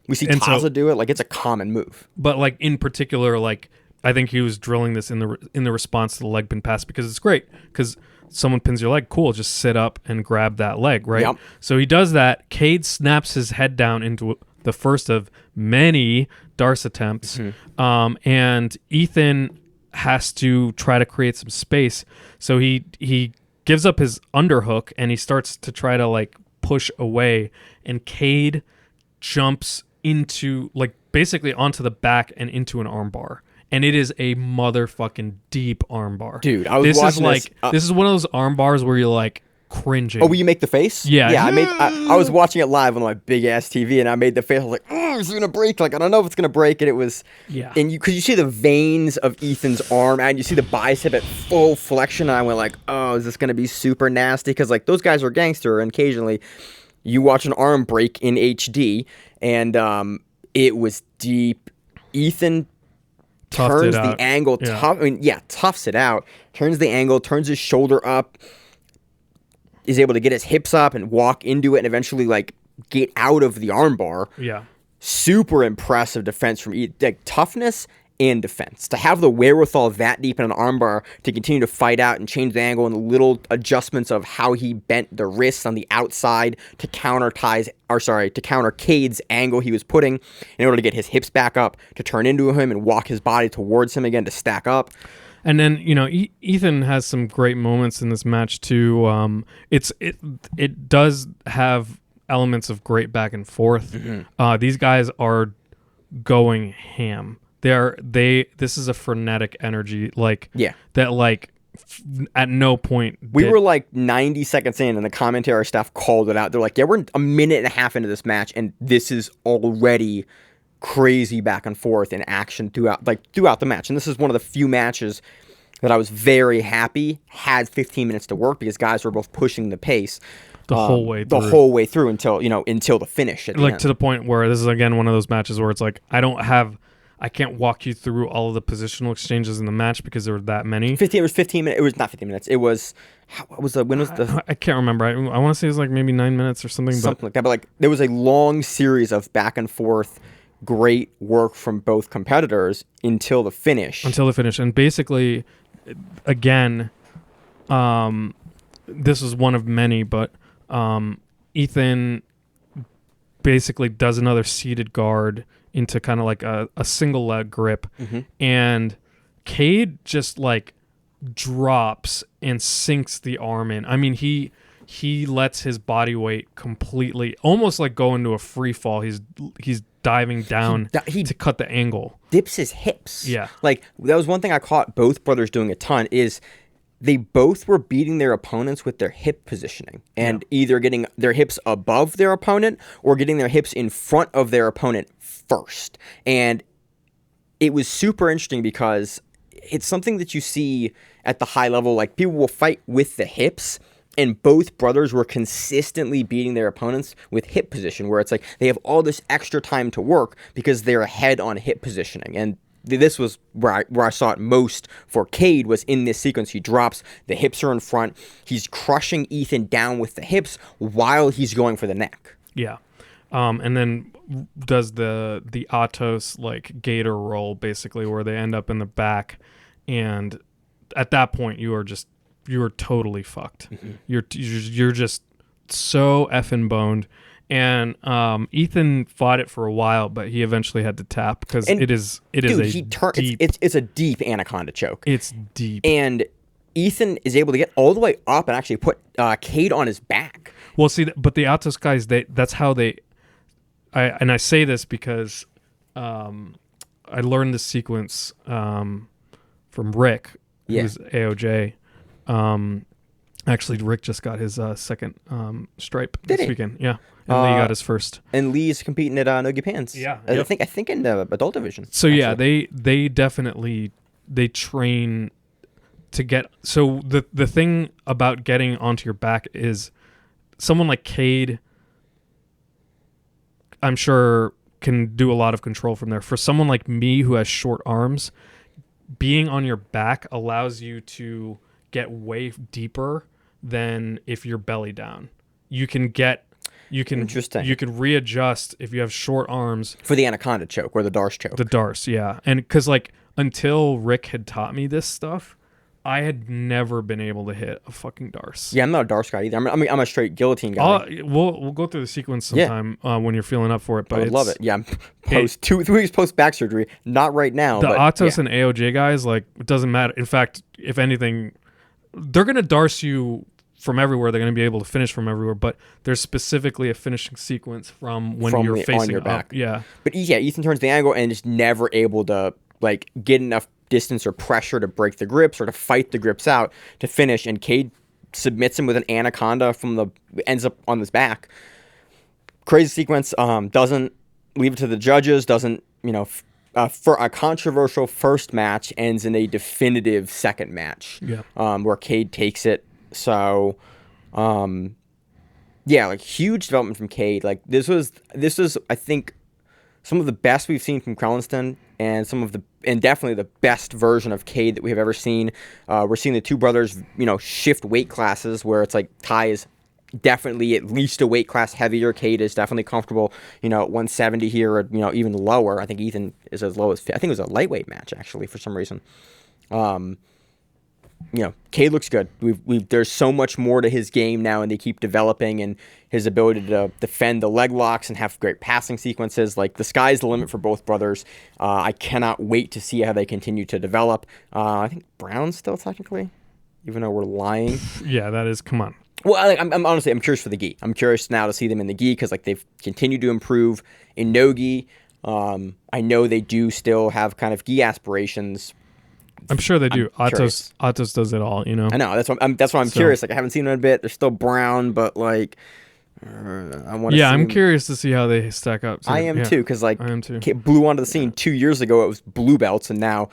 We see Taza do it. Like, it's a common move. But like in particular, like I think he was drilling this in the response to the leg pin pass because it's great because someone pins your leg. Cool, just sit up and grab that leg, right? Yep. So he does that. Kade snaps his head down into the first of many Darce attempts, and Ethan has to try to create some space. So he gives up his underhook and he starts to try to like push away, and Kade jumps into like basically onto the back and into an armbar, and it is a motherfucking deep armbar. Dude, I was watching this. This is one of those armbars where you're like cringing. Oh, will you make the face? Yeah. I was watching it live on my big ass TV, and I made the face. I was like, oh, it's gonna break. Like, I don't know if it's gonna break, and it was. Yeah. And because you see the veins of Ethan's arm, and you see the bicep at full flexion, and I went like, oh, is this gonna be super nasty? Because like those guys are gangster, and occasionally you watch an arm break in HD, and it was deep. Ethan turns the angle, toughs it out, turns the angle, turns his shoulder up, is able to get his hips up and walk into it and eventually like get out of the armbar. Yeah. Super impressive defense from like toughness and defense. To have the wherewithal that deep in an armbar to continue to fight out and change the angle and the little adjustments of how he bent the wrists on the outside to counter Kade's angle he was putting in order to get his hips back up, to turn into him and walk his body towards him again to stack up. And then, you know, Ethan has some great moments in this match too. It does have elements of great back and forth. Mm-hmm. These guys are going ham. This is a frenetic energy, at no point we were like 90 seconds in and the commentary staff called it out. They're like, yeah, we're a minute and a half into this match and this is already crazy back and forth in action throughout the match. And this is one of the few matches that I was very happy had 15 minutes to work because guys were both pushing the pace the whole way through until the finish at the like end. To the point where this is again one of those matches where it's like I can't walk you through all of the positional exchanges in the match because there were that many. 15 minutes. It was not 15 minutes. It was I can't remember. I want to say it was like maybe 9 minutes or something. Something like that. But like there was a long series of back and forth, great work from both competitors until the finish. And basically, again, this is one of many, but Ethan basically does another seated guard into kind of like a single leg grip, and Kade just like drops and sinks the arm in. I mean, he lets his body weight completely, almost like go into a free fall. He's diving down to cut the angle. Dips his hips. Yeah. Like that was one thing I caught both brothers doing a ton is they both were beating their opponents with their hip positioning and either getting their hips above their opponent or getting their hips in front of their opponent first. And it was super interesting because it's something that you see at the high level. Like people will fight with the hips, and both brothers were consistently beating their opponents with hip position, where it's like they have all this extra time to work because they're ahead on hip positioning. And this was where I saw it most for Kade was in this sequence. He drops, the hips are in front. He's crushing Ethan down with the hips while he's going for the neck. Yeah. And then does the Atos like gator roll basically where they end up in the back. And at that point you are totally fucked. You're just so effing boned. And Ethan fought it for a while, but he eventually had to tap because it's a deep anaconda choke. It's deep. And Ethan is able to get all the way up and actually put Kade on his back. Well, see, but the Atos guys, that's how they. I say this because I learned this sequence from Rick, who's AOJ. Actually, Rick just got his second stripe this weekend. Yeah. And Lee got his first. And Lee's competing at No-Gi Pans. Yeah. I think in the adult division. So actually. Yeah, they definitely train to get. So the thing about getting onto your back is someone like Kade, I'm sure, can do a lot of control from there. For someone like me who has short arms, being on your back allows you to get way deeper than if you're belly down. You can readjust if you have short arms for the anaconda choke or the Darce choke. The Darce, yeah. And because like until Rick had taught me this stuff, I had never been able to hit a fucking Darce. Yeah, I'm not a Darce guy either. I'm a straight guillotine guy. We'll go through the sequence sometime when you're feeling up for it. But I love it. Yeah, I'm 2 weeks post back surgery. Not right now. The Atos and AOJ guys, like, it doesn't matter. In fact, if anything, they're gonna Darce you from everywhere. They're gonna be able to finish from everywhere. But there's specifically a finishing sequence from you're facing on your back. Up. Yeah. But yeah, Ethan turns the angle and is never able to like get enough distance or pressure to break the grips or to fight the grips out to finish, and Kade submits him with an anaconda ends up on his back. Crazy sequence. Doesn't leave it to the judges. Doesn't for a controversial first match ends in a definitive second match. Yeah. Where Kade takes it. So, yeah, like huge development from Kade. Like this was I think some of the best we've seen from Crelinsten and definitely the best version of Kade that we have ever seen. We're seeing the two brothers, shift weight classes where it's like Tye is definitely at least a weight class heavier. Kade is definitely comfortable, at 170 here, or even lower. I think Ethan is as low as I think it was a lightweight match actually for some reason. Kade looks good. There's so much more to his game now, and they keep developing, and his ability to defend the leg locks and have great passing sequences. Like, the sky's the limit for both brothers. I cannot wait to see how they continue to develop. I think Brown's still technically, even though we're lying. Yeah, that is. Come on. Well, I'm honestly, I'm curious for the gi. I'm curious now to see them in the gi because they've continued to improve in no-gi. I know they do still have kind of gi aspirations. I'm sure they do. Atos does it all, I know. That's why I'm curious. Like, I haven't seen them in a bit. They're still brown, but like, I want to. Yeah, I'm curious to see how they stack up. So, I am too, because like, I am too. Blew onto the scene 2 years ago. It was blue belts, and now,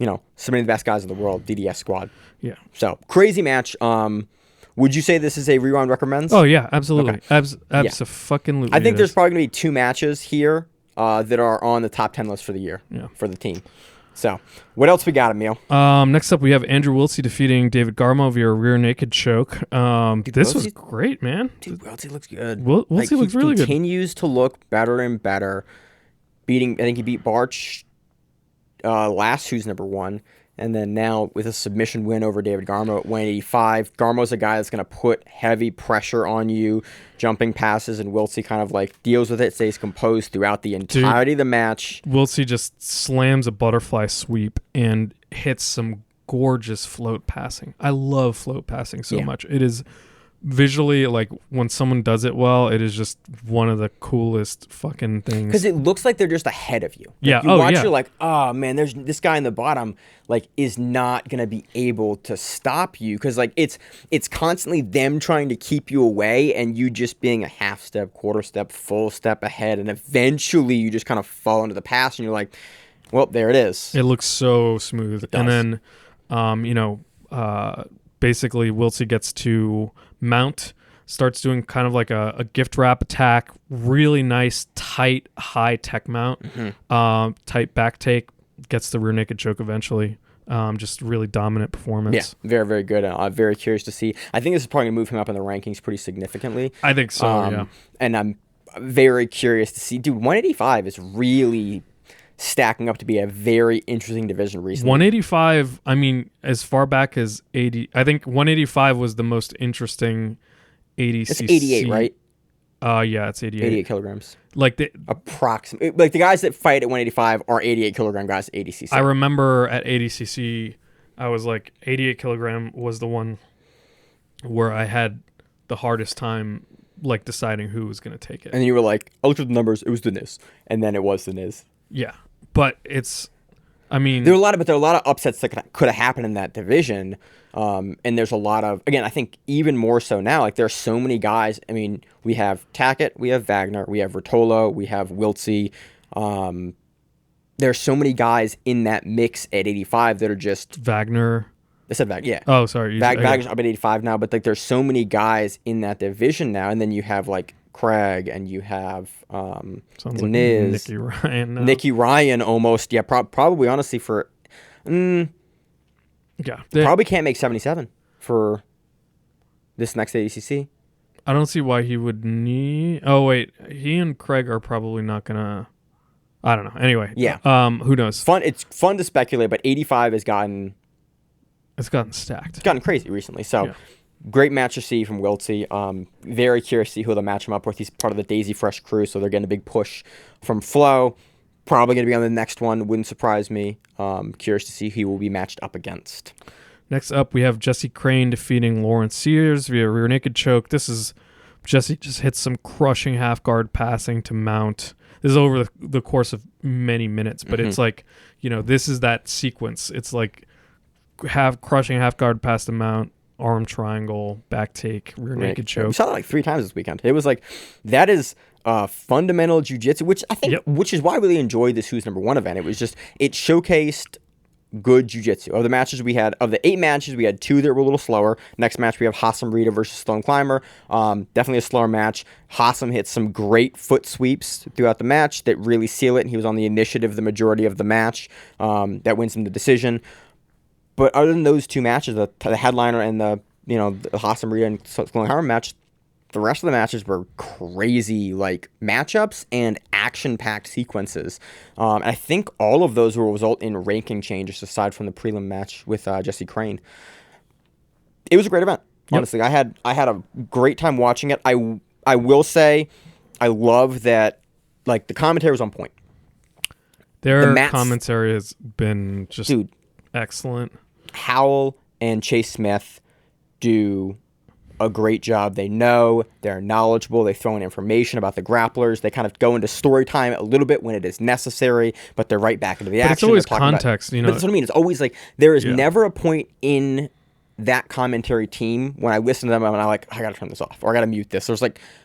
so many of the best guys in the world, DDS squad. Yeah. So crazy match. Would you say this is a rewind recommends? Oh yeah, absolutely. Okay. Abso-fucking-lutely. I think there's probably gonna be 2 matches here that are on the top 10 list for the year. Yeah. For the team. So, what else we got, Emil? Next up, we have Andrew Wiltsey defeating David Garmo via rear naked choke. This was great, man. Dude, Wiltsey looks good. Wiltsey looks really good. He continues to look better and better. I think he beat Barch last, who's number 1. And then now with a submission win over David Garmo at 185. Garmo's a guy that's going to put heavy pressure on you, jumping passes, and Wiltsey kind of like deals with it, stays composed throughout the entirety of the match. Wiltsey just slams a butterfly sweep and hits some gorgeous float passing. I love float passing so much. It is visually, like, when someone does it well, it is just one of the coolest fucking things. Because it looks like they're just ahead of you. Like, yeah. You watch, you're like, oh man, there's this guy in the bottom, like, is not gonna be able to stop you. Because like it's constantly them trying to keep you away, and you just being a half step, quarter step, full step ahead, and eventually you just kind of fall into the pass, and you're like, well, there it is. It looks so smooth. And then, basically Wiltsey gets to mount, starts doing kind of like a gift wrap attack, really nice, tight, high tech mount, tight back take, gets the rear naked choke eventually. Just really dominant performance. Yeah, very, very good. I'm very curious to see. I think this is probably going to move him up in the rankings pretty significantly. I think so, yeah. And I'm very curious to see. Dude, 185 is really stacking up to be a very interesting division recently. 185, I mean, as far back as 80, I think 185 was the most interesting ADCC. It's 88, right? Yeah, it's 88. 88 kilograms. Like the approximate, like the guys that fight at 185 are 88 kilogram guys at ADCC. I remember at ADCC, I was like, 88 kilogram was the one where I had the hardest time, like, deciding who was going to take it. And you were like, I looked at the numbers, it was the Niz, and then it was the Niz. Yeah, but it's, I mean, there are a lot of upsets that could have happened in that division, and there's a lot of, again, I think even more so now. Like, there are so many guys. I mean, we have Tackett, we have Wagner, we have Ruotolo, we have Wiltsey. There's so many guys in that mix at 85 that are just Wagner. I said Wagner, yeah. Oh, sorry, Wagner's up at 85 now, but like there's so many guys in that division now, and then you have like Craig, and you have sounds like Niz, Nicky Ryan now. Nicky Ryan almost, yeah, probably honestly for, yeah, probably can't make 77 for this next ADCC. I don't see why he would need. Oh wait, he and Craig are probably not gonna. I don't know. Anyway, yeah. Who knows? It's fun to speculate, but 85 has gotten. It's gotten stacked. It's gotten crazy recently. So. Yeah. Great match to see from Wiltsey. Very curious to see who they'll match him up with. He's part of the Daisy Fresh crew, so they're getting a big push from Flo. Probably going to be on the next one. Wouldn't surprise me. Curious to see who he will be matched up against. Next up, we have Jesse Crane defeating Lawrence Sears via rear naked choke. This is Jesse just hits some crushing half guard passing to mount. This is over the course of many minutes, but it's like, this is that sequence. It's like crushing half guard pass to mount, arm triangle, back take, rear naked choke. We saw that like 3 times this weekend. It was like, that is fundamental jiu-jitsu, which I think, which is why I really enjoyed this Who's Number One event. It was just, it showcased good jiu-jitsu. Of the 8 matches, we had 2 that were a little slower. Next match, we have Hassam Rita versus Stone Climber. Definitely a slower match. Hassam hit some great foot sweeps throughout the match that really seal it, and he was on the initiative the majority of the match. That wins him the decision. But other than those 2 matches, the headliner and the Hassam Rita and Stone Climber match, the rest of the matches were crazy, like, matchups and action-packed sequences. And I think all of those will result in ranking changes aside from the prelim match with Jesse Crane. It was a great event, honestly. I had a great time watching it. I will say I love that, like, the commentary was on point. Their commentary has been just excellent. Howell and Chase Smith do a great job. They're knowledgeable, they throw in information about the grapplers, they kind of go into story time a little bit when it is necessary, but they're right back into the action. It's always context, But that's what I mean. It's always like there is never a point in that commentary team when I listen to them and I'm like, I gotta turn this off or I gotta mute this.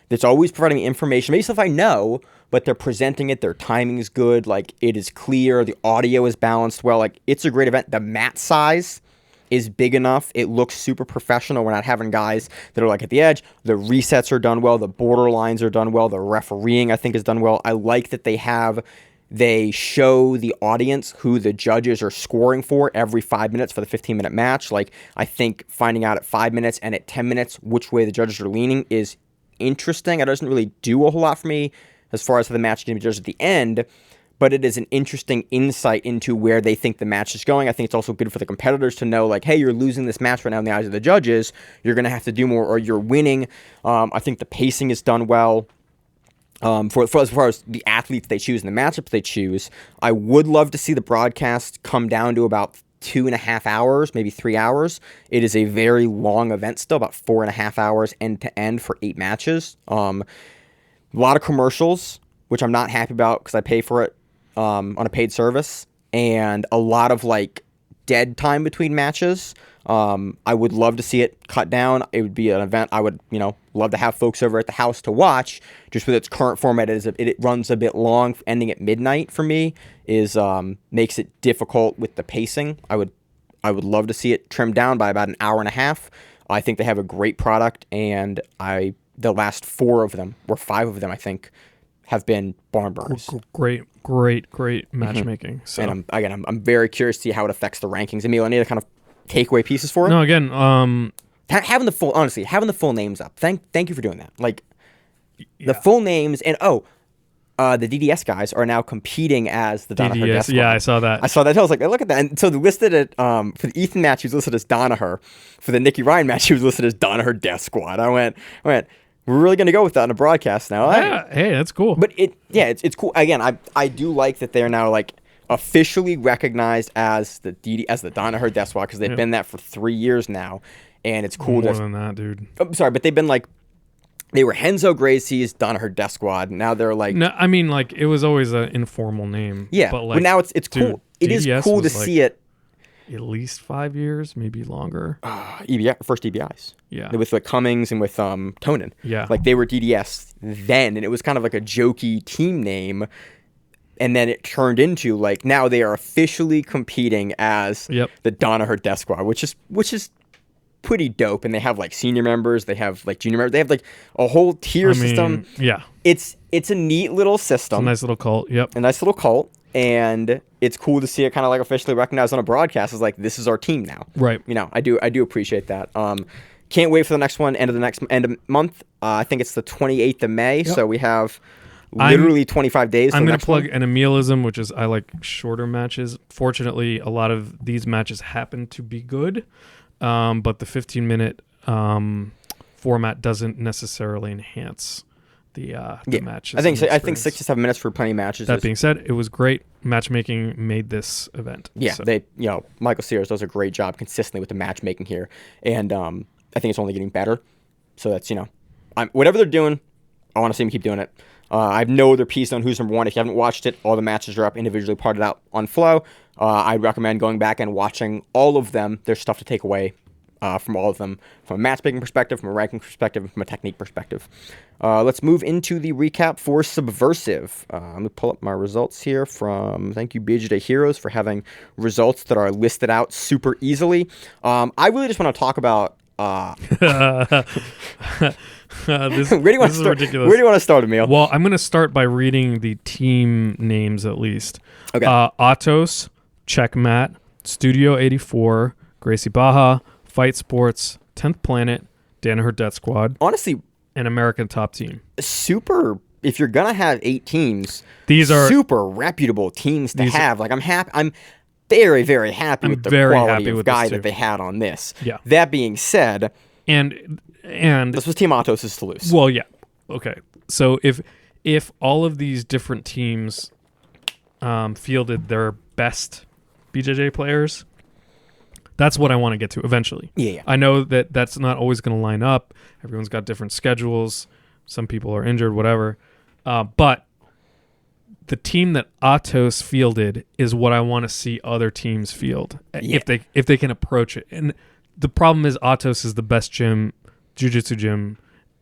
It's always providing me information, maybe stuff I know, but they're presenting it, their timing is good, like it is clear, the audio is balanced well, like it's a great event. The mat size is big enough. It looks super professional. We're not having guys that are like at the edge. The resets are done well. The border lines are done well. The refereeing, I think, is done well. I like that they show the audience who the judges are scoring for every 5 minutes for the 15-minute match. Like, I think finding out at 5 minutes and at 10 minutes which way the judges are leaning is interesting. It doesn't really do a whole lot for me as far as how the match is going to be judged at the end, but it is an interesting insight into where they think the match is going. I think it's also good for the competitors to know, like, hey, you're losing this match right now in the eyes of the judges. You're going to have to do more or you're winning. I think the pacing is done well. For as far as the athletes they choose and the matchups they choose, I would love to see the broadcast come down to about 2.5 hours, maybe 3 hours. It is a very long event still, about 4.5 hours end to end for 8 matches. A lot of commercials, which I'm not happy about because I pay for it on a paid service, and a lot of like dead time between matches. I would love to see it cut down. It would be an event I would, love to have folks over at the house to watch. Just with its current format, it runs a bit long. Ending at midnight for me makes it difficult with the pacing. I would love to see it trimmed down by about an hour and a half. I think they have a great product, and the last 4 of them, or 5 of them, I think, have been barn burners. Great matchmaking. So, and I'm very curious to see how it affects the rankings. Emil, any other kind of takeaway pieces for it? No, again, having the full names up. Thank you for doing that. Like the full names, and the DDS guys are now competing as the Danaher Death Squad. Yeah, I saw that. I was like, look at that. And so they listed it for the Ethan match, he was listed as Danaher. For the Nicky Ryan match, he was listed as Danaher Death Squad. I went, we're really going to go with that in a broadcast now. Yeah, hey, that's cool. But it's cool. Again, I do like that they're now like officially recognized as the Danaher Death Squad because they've been that for 3 years now, and it's cool. More than that, dude. I'm sorry, but they've been like, they were Henzo Gracie's Danaher Death Squad. Now they're like, no, I mean, like, it was always an informal name. Yeah, but like, now it's cool. It is cool to see it. At least 5 years, maybe longer. First EBIs. Yeah. With like Cummings and with Tonin. Yeah. Like they were DDS then, and it was kind of like a jokey team name. And then it turned into like now they are officially competing as the Danaher Death Squad, which is pretty dope. And they have like senior members, they have like junior members, they have like a whole tier system. Yeah. It's a neat little system. It's a nice little cult. Yep. A nice little cult. And it's cool to see it kind of like officially recognized on a broadcast as like, this is our team now. Right. I do appreciate that. Can't wait for the next one. End of month. I think it's the 28th of May. Yep. So we have literally 25 days. I'm going to plug an Emilism, which is I like shorter matches. Fortunately, a lot of these matches happen to be good. But the 15-minute format doesn't necessarily enhance the matches. I think 6 to 7 minutes for plenty of matches. That being said, it was great. Matchmaking made this event. Yeah, so. Michael Sears does a great job consistently with the matchmaking here, and I think it's only getting better. So that's whatever they're doing, I want to see them keep doing it. I have no other piece on who's number one. If you haven't watched it, all the matches are up individually parted out on Flow. I'd recommend going back and watching all of them. There's stuff to take away from all of them, from a matchmaking perspective, from a ranking perspective, from a technique perspective. Let's move into the recap for Subversiv. Let me pull up my results here from, thank you BJJ Heroes for having results that are listed out super easily. I really just want to talk about This where do you want is to start? ridiculous. Where do you want to start, Emil? Well, I'm going to start by reading the team names at least. Okay. Atos, Checkmat, Studio 84, Gracie Baja, Fight Sports, 10th Planet, Danaher Death Squad, Honestly, and American Top Team. super. If you're gonna have 8 teams, These are super reputable teams to have. Like, I'm happy. I'm very, very happy with the quality of guy that they had on this. Yeah. That being said, and this was Team Atos' to lose. well, yeah. Okay. So if all of these different teams fielded their best BJJ players, that's what I want to get to eventually. Yeah. I know that that's not always going to line up. Everyone's got different schedules. Some people are injured, whatever. But the team that Atos fielded is what I want to see other teams field if they can approach it. And the problem is Atos is the best jiu-jitsu gym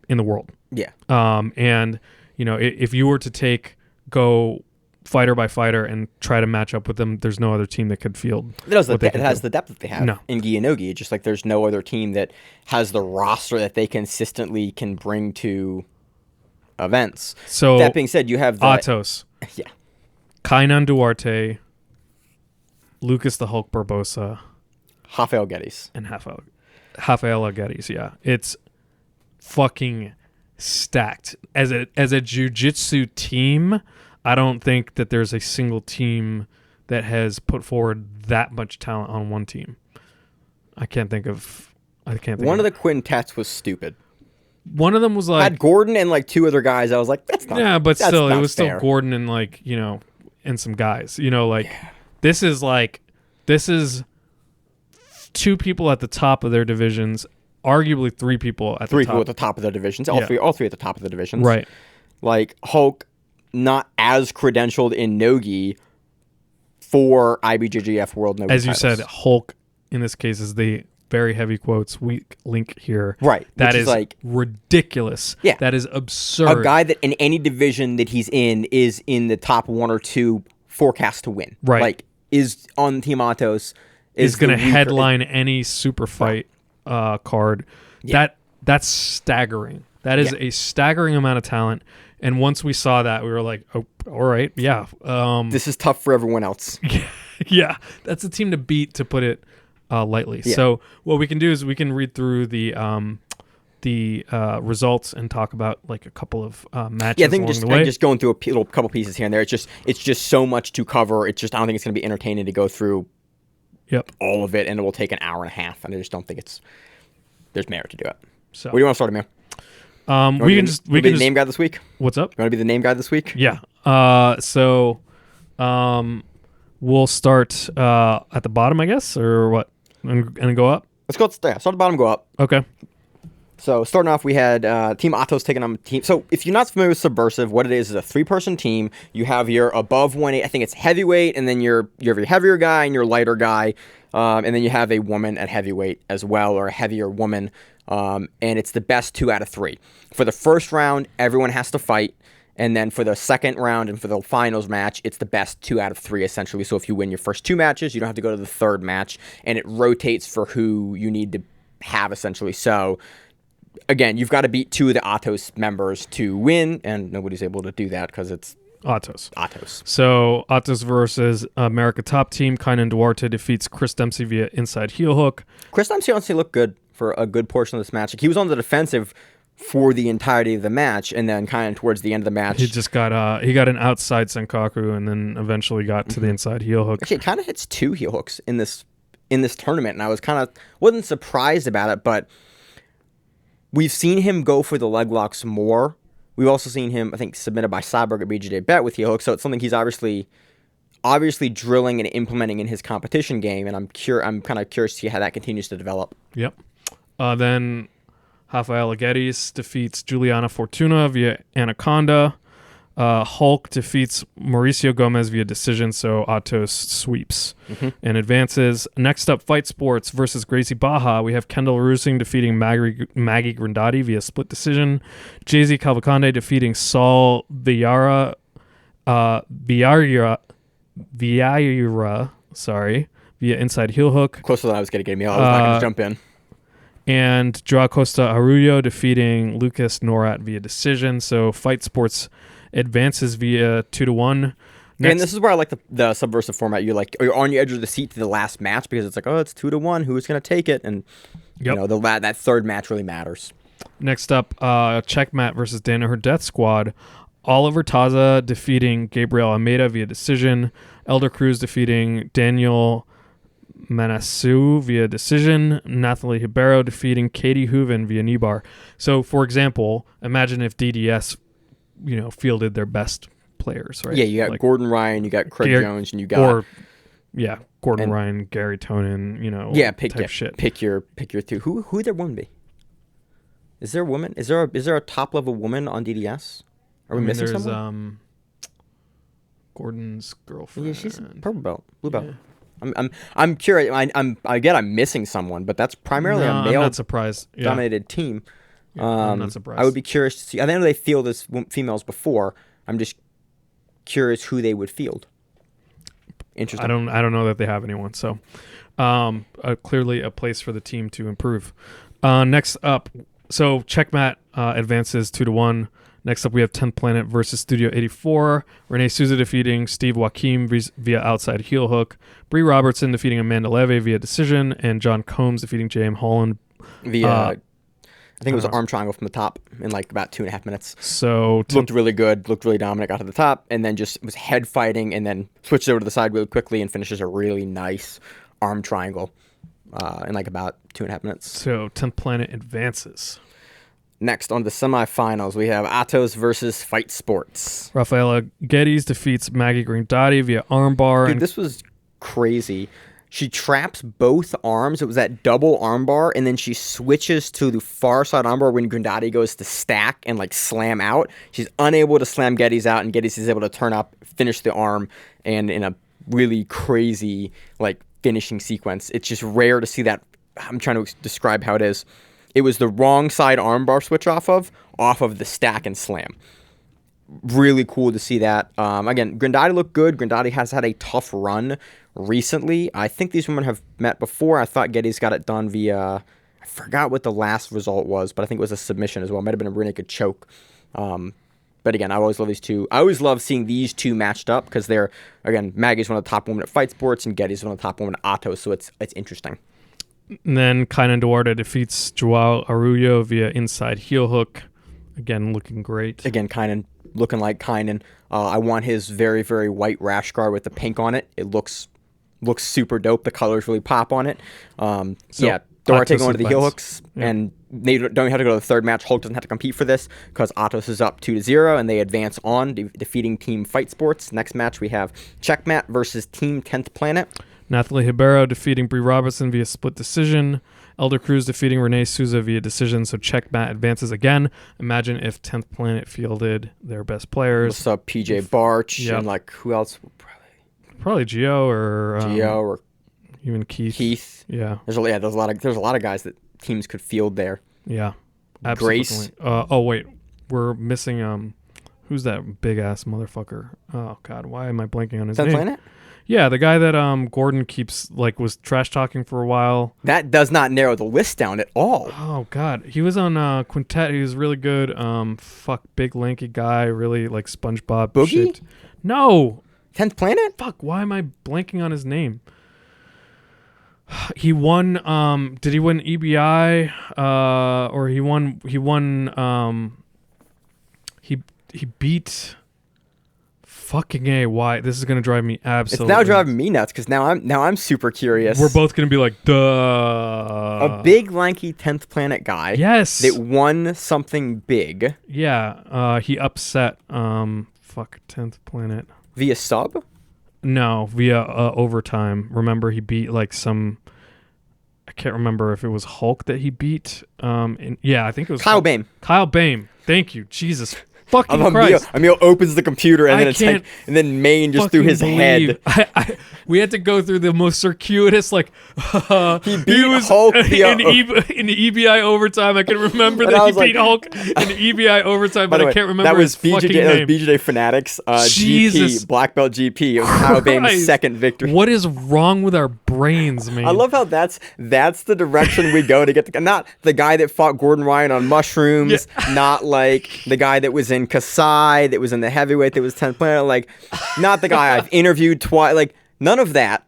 in the world. Yeah. And if you were to go fighter by fighter and try to match up with them, there's no other team that could field. It has the depth that they have No. in gi and no-gi. Just like there's no other team that has the roster that they consistently can bring to events. So that being said, you have the Atos, yeah. Kainan Duarte, Lucas the Hulk Barbosa, Rafael Geddes. and Rafael Geddes. Yeah, it's fucking stacked. As a jiu-jitsu team, I don't think that there's a single team that has put forward that much talent on one team. I can't think of. One of the quintets was stupid. One of them was like Had Gordon and like 2 other guys. I was like, that's not. yeah, but that's still, it not was fair. still Gordon and and some guys. This is 2 people at the top of their divisions, arguably 3 people at the top. 3 people at the top of their divisions. All three at the top of the divisions. Right. Like Hulk, not as credentialed in no-gi for IBJJF World No-Gi As you titles. said, Hulk in this case is the very heavy quotes weak link here. Right. That which is like ridiculous. Yeah. That is absurd. a guy that in any division that he's in is in the top 1 or 2 forecast to win. Right. Like is on Team Atos. Is going to headline any super fight card. Yeah. That's staggering. That is a staggering amount of talent. And once we saw that, we were like, oh, all right, yeah. This is tough for everyone else. Yeah, that's a team to beat, to put it lightly. Yeah. So what we can do is we can read through the results and talk about like a couple of matches. Yeah, I think along the way. just going through a little couple pieces here and there. It's just so much to cover. I don't think it's going to be entertaining to go through all of it, and it will take an hour and a half. And I just don't think there's merit to do it. So where do you want to start, Emil? we can just be the name guy this week. What's up? You want to be the name guy this week? Yeah. So we'll start at the bottom, I guess, or what, and go up. Let's go. Start at the bottom, go up. Okay. So starting off, we had Team Atos taking on team. So if you're not familiar with Subversiv, what it is a 3-person team. You have your above 180, I think it's heavyweight, and then you have your heavier guy and your lighter guy, and then you have a woman at heavyweight as well, or a heavier woman, and it's the best 2 out of 3. For the first round, everyone has to fight, and then for the second round and for the finals match, it's the best 2 out of 3 essentially. So if you win your first 2 matches, you don't have to go to the third match, and it rotates for who you need to have essentially. So again, you've got to beat 2 of the Atos members to win, and nobody's able to do that because it's Atos. So Atos versus America Top Team. Kainan Duarte defeats Chris Dempsey via inside heel hook. Chris Dempsey honestly looked good for a good portion of this match. He was on the defensive for the entirety of the match, and then kind of towards the end of the match, He just got an outside Senkaku and then eventually got to the inside heel hook. actually it kind of hits 2 heel hooks in this tournament, and I wasn't surprised about it, but we've seen him go for the leg locks more. We've also seen him, I think, submitted by Cyborg at BJJ Bet with heel hooks, so it's something he's obviously drilling and implementing in his competition game, and I'm kind of curious to see how that continues to develop. Yep. Then Rafael Geddes defeats Juliana Fortuna via Anaconda. Hulk defeats Mauricio Gomez via decision, so Atos sweeps and advances. Next up, Fight Sports versus Gracie Baja. We have Kendall Rusing defeating Maggie Grandati via split decision. Jay-Z Cavalcante defeating Saul Vieira, via inside heel hook. Closer than I was going to get me. I was not going to jump in. And Joao Costa Arroyo defeating Lucas Norat via decision. So Fight Sports advances via 2-1. And this is where I like the subversive format. You're on the edge of the seat to the last match because it's like, oh, it's 2-1. Who's going to take it? And you know, that third match really matters. Next up, Checkmat versus Danaher Death Squad. Oliver Taza defeating Gabriel Almeida via decision. Elder Cruz defeating Daniel Manasu via decision. Nathalie Hibero defeating Katie Hooven via knee bar. So, for example, imagine if DDS, fielded their best players, right? Yeah, you got Gordon Ryan, you got Craig Jones, and you got Gordon Ryan, Gary Tonin, type shit. Pick your two. Who would their woman be? Is there a woman? Is there a top level woman on DDS? Are we missing someone? Gordon's girlfriend. Yeah, she's purple belt, blue belt. Yeah. I'm curious. I'm missing someone, but that's primarily a male. I'm not surprised. Dominated team. Yeah, I'm not surprised. I would be curious to see. I know they field as females before. I'm just curious who they would field. Interesting. I don't know that they have anyone. So, clearly a place for the team to improve. Next up, so Checkmat advances 2-1. Next up, we have 10th Planet versus Studio 84. Renee Souza defeating Steve Joachim via outside heel hook. Bree Robertson defeating Amanda Leve via decision. And John Combs defeating J.M. Holland via, I think it was an arm triangle from the top in like about 2.5 minutes. So looked really good, looked really dominant, got to the top, and then just was head fighting and then switched over to the side really quickly and finishes a really nice arm triangle in like about 2.5 minutes. So 10th Planet advances. Next, on the semifinals, we have Atos versus Fight Sports. Rafaela Geddes defeats Maggie Grandati via armbar. Dude, this was crazy. She traps both arms. It was that double armbar, and then she switches to the far side armbar when Grandati goes to stack and like slam out. She's unable to slam Geddes out, and Geddes is able to turn up, finish the arm, and in a really crazy like finishing sequence. It's just rare to see that. I'm trying to describe how it is. It was the wrong side armbar switch off of the stack and slam. Really cool to see that. Again, Grandati looked good. Grandati has had a tough run recently. I think these women have met before. I thought Geddes got it done via, I forgot what the last result was, but I think it was a submission as well. It might have been a rear naked choke. But again, I always love these two. I always love seeing these two matched up because they're, again, Maggie's one of the top women at Fight Sports and Geddes is one of the top women at Atos, so it's interesting. And then Kainan Duarte defeats Joao Arroyo via inside heel hook. Again, looking great. Again, Kainan looking like Kainan. I want his very, very white rash guard with the pink on it. It looks super dope. The colors really pop on it. Duarte going to the heel hooks, and they don't have to go to the third match. Hulk doesn't have to compete for this because Atos is up 2-0, and they advance on, defeating Team Fight Sports. Next match, we have Checkmat versus Team 10th Planet. Nathalie Hibero defeating Bree Robertson via split decision. Elder Cruz defeating Renee Souza via decision. So Checkmat advances again. Imagine if 10th Planet fielded their best players. What's up, PJ Barch? Yep. And like who else? Probably Gio or even Keith. Yeah. There's a lot of guys that teams could field there. Yeah. Absolutely. Grace. Wait. We're missing who's that big ass motherfucker? Oh god, why am I blanking on his name? 10th Planet? Yeah, the guy that Gordon keeps was trash talking for a while. That does not narrow the list down at all. Oh god, he was on Quintet. He was really good. Big lanky guy, really like SpongeBob. Boogie? Shit. No. 10th Planet? Fuck, why am I blanking on his name? He won. Did he win EBI? Or he won. He beat. Fucking A, why? This is gonna drive me absolutely. It's now driving me nuts because now I'm super curious. We're both gonna be like, duh. A big lanky 10th Planet guy. Yes. That won something big. Yeah. He upset 10th Planet. Via sub? No, via overtime. Remember, he beat like some. I can't remember if it was Hulk that he beat. I think it was Kyle Bame. Kyle Bame. Thank you, Jesus. fucking Emil, Christ. Emil opens the computer and I then it's like, can't and then Maine just threw his believe- head. we had to go through the most circuitous, like, He beat Hulk in the EBI overtime. I can remember And that I he was like- beat Hulk in the EBI overtime, By but the way, I can't remember that was his fucking BJJ, that name. was BJJ Fanatics, Jesus GP, Black Belt GP. It was Kyle Bame's Christ. second victory. What is wrong with our brains, man? I love how that's the direction we go to get not the guy that fought Gordon Ryan on mushrooms, not like the guy that was in Kasai, that was in the heavyweight, that was 10th planet, like not the guy I've interviewed twice, like none of that.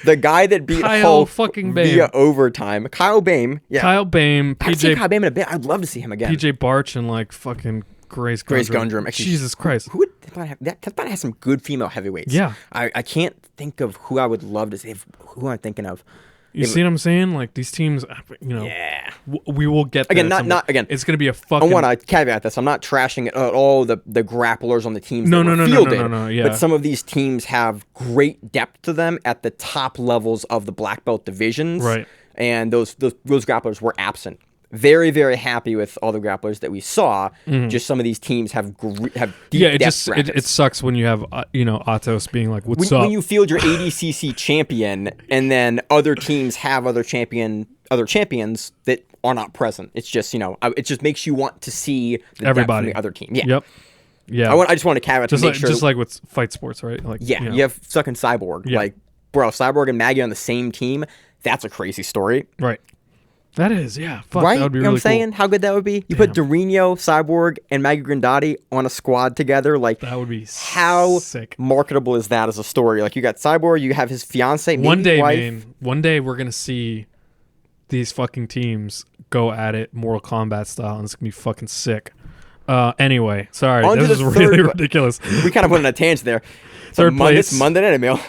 The guy that beat Kyle Hulk fucking via Bame. overtime, Kyle Bame. Yeah, Kyle Bame, I haven't seen PJ Kyle Bame in a bit. I'd love to see him again. PJ Barch, and like fucking Grace Gundrum. Actually, Jesus Christ. Who would that has some good female heavyweights? Yeah. I can't think of who I would love to see. Who I'm thinking of. You see what I'm saying? Like these teams, you know. Yeah. We will get there Again, not again. It's gonna be a I fucking. want to caveat this. I'm not trashing at all the grapplers on the teams No, that no, were no, fielded. no, yeah. But some of these teams have great depth to them at the top levels of the black belt divisions. Right. And those grapplers were absent. Very, very happy with all the grapplers that we saw. Just some of these teams have deep it depth just brackets. it sucks when you have Atos being like, "What's when up?" you field your ADCC champion and then other teams have other champions that are not present. It's just, it just makes you want to see the depth Everybody. from the other team. Yeah. Yep. Yeah. I just want to caveat just to like make sure. just like with fight sports, right? Like Yeah, you know. you have fucking Cyborg. Yeah. Like, bro, Cyborg and Maggie on the same team. That's a crazy story. Right. That is, yeah. Fuck, Right? that would be You know really what I'm saying? cool. How good that would be? You put Durino, Cyborg, and Maggie Grandotti on a squad together. Like, That would be how sick. marketable is that as a story? Like, you got Cyborg, you have his fiance, maybe One day, wife. man. One day we're gonna see these fucking teams go at it Mortal Kombat style, and it's gonna be fucking sick. Anyway, sorry, On to this is the really third- ridiculous. We kind of went on a tangent there. So Third place. Monday Night Emil.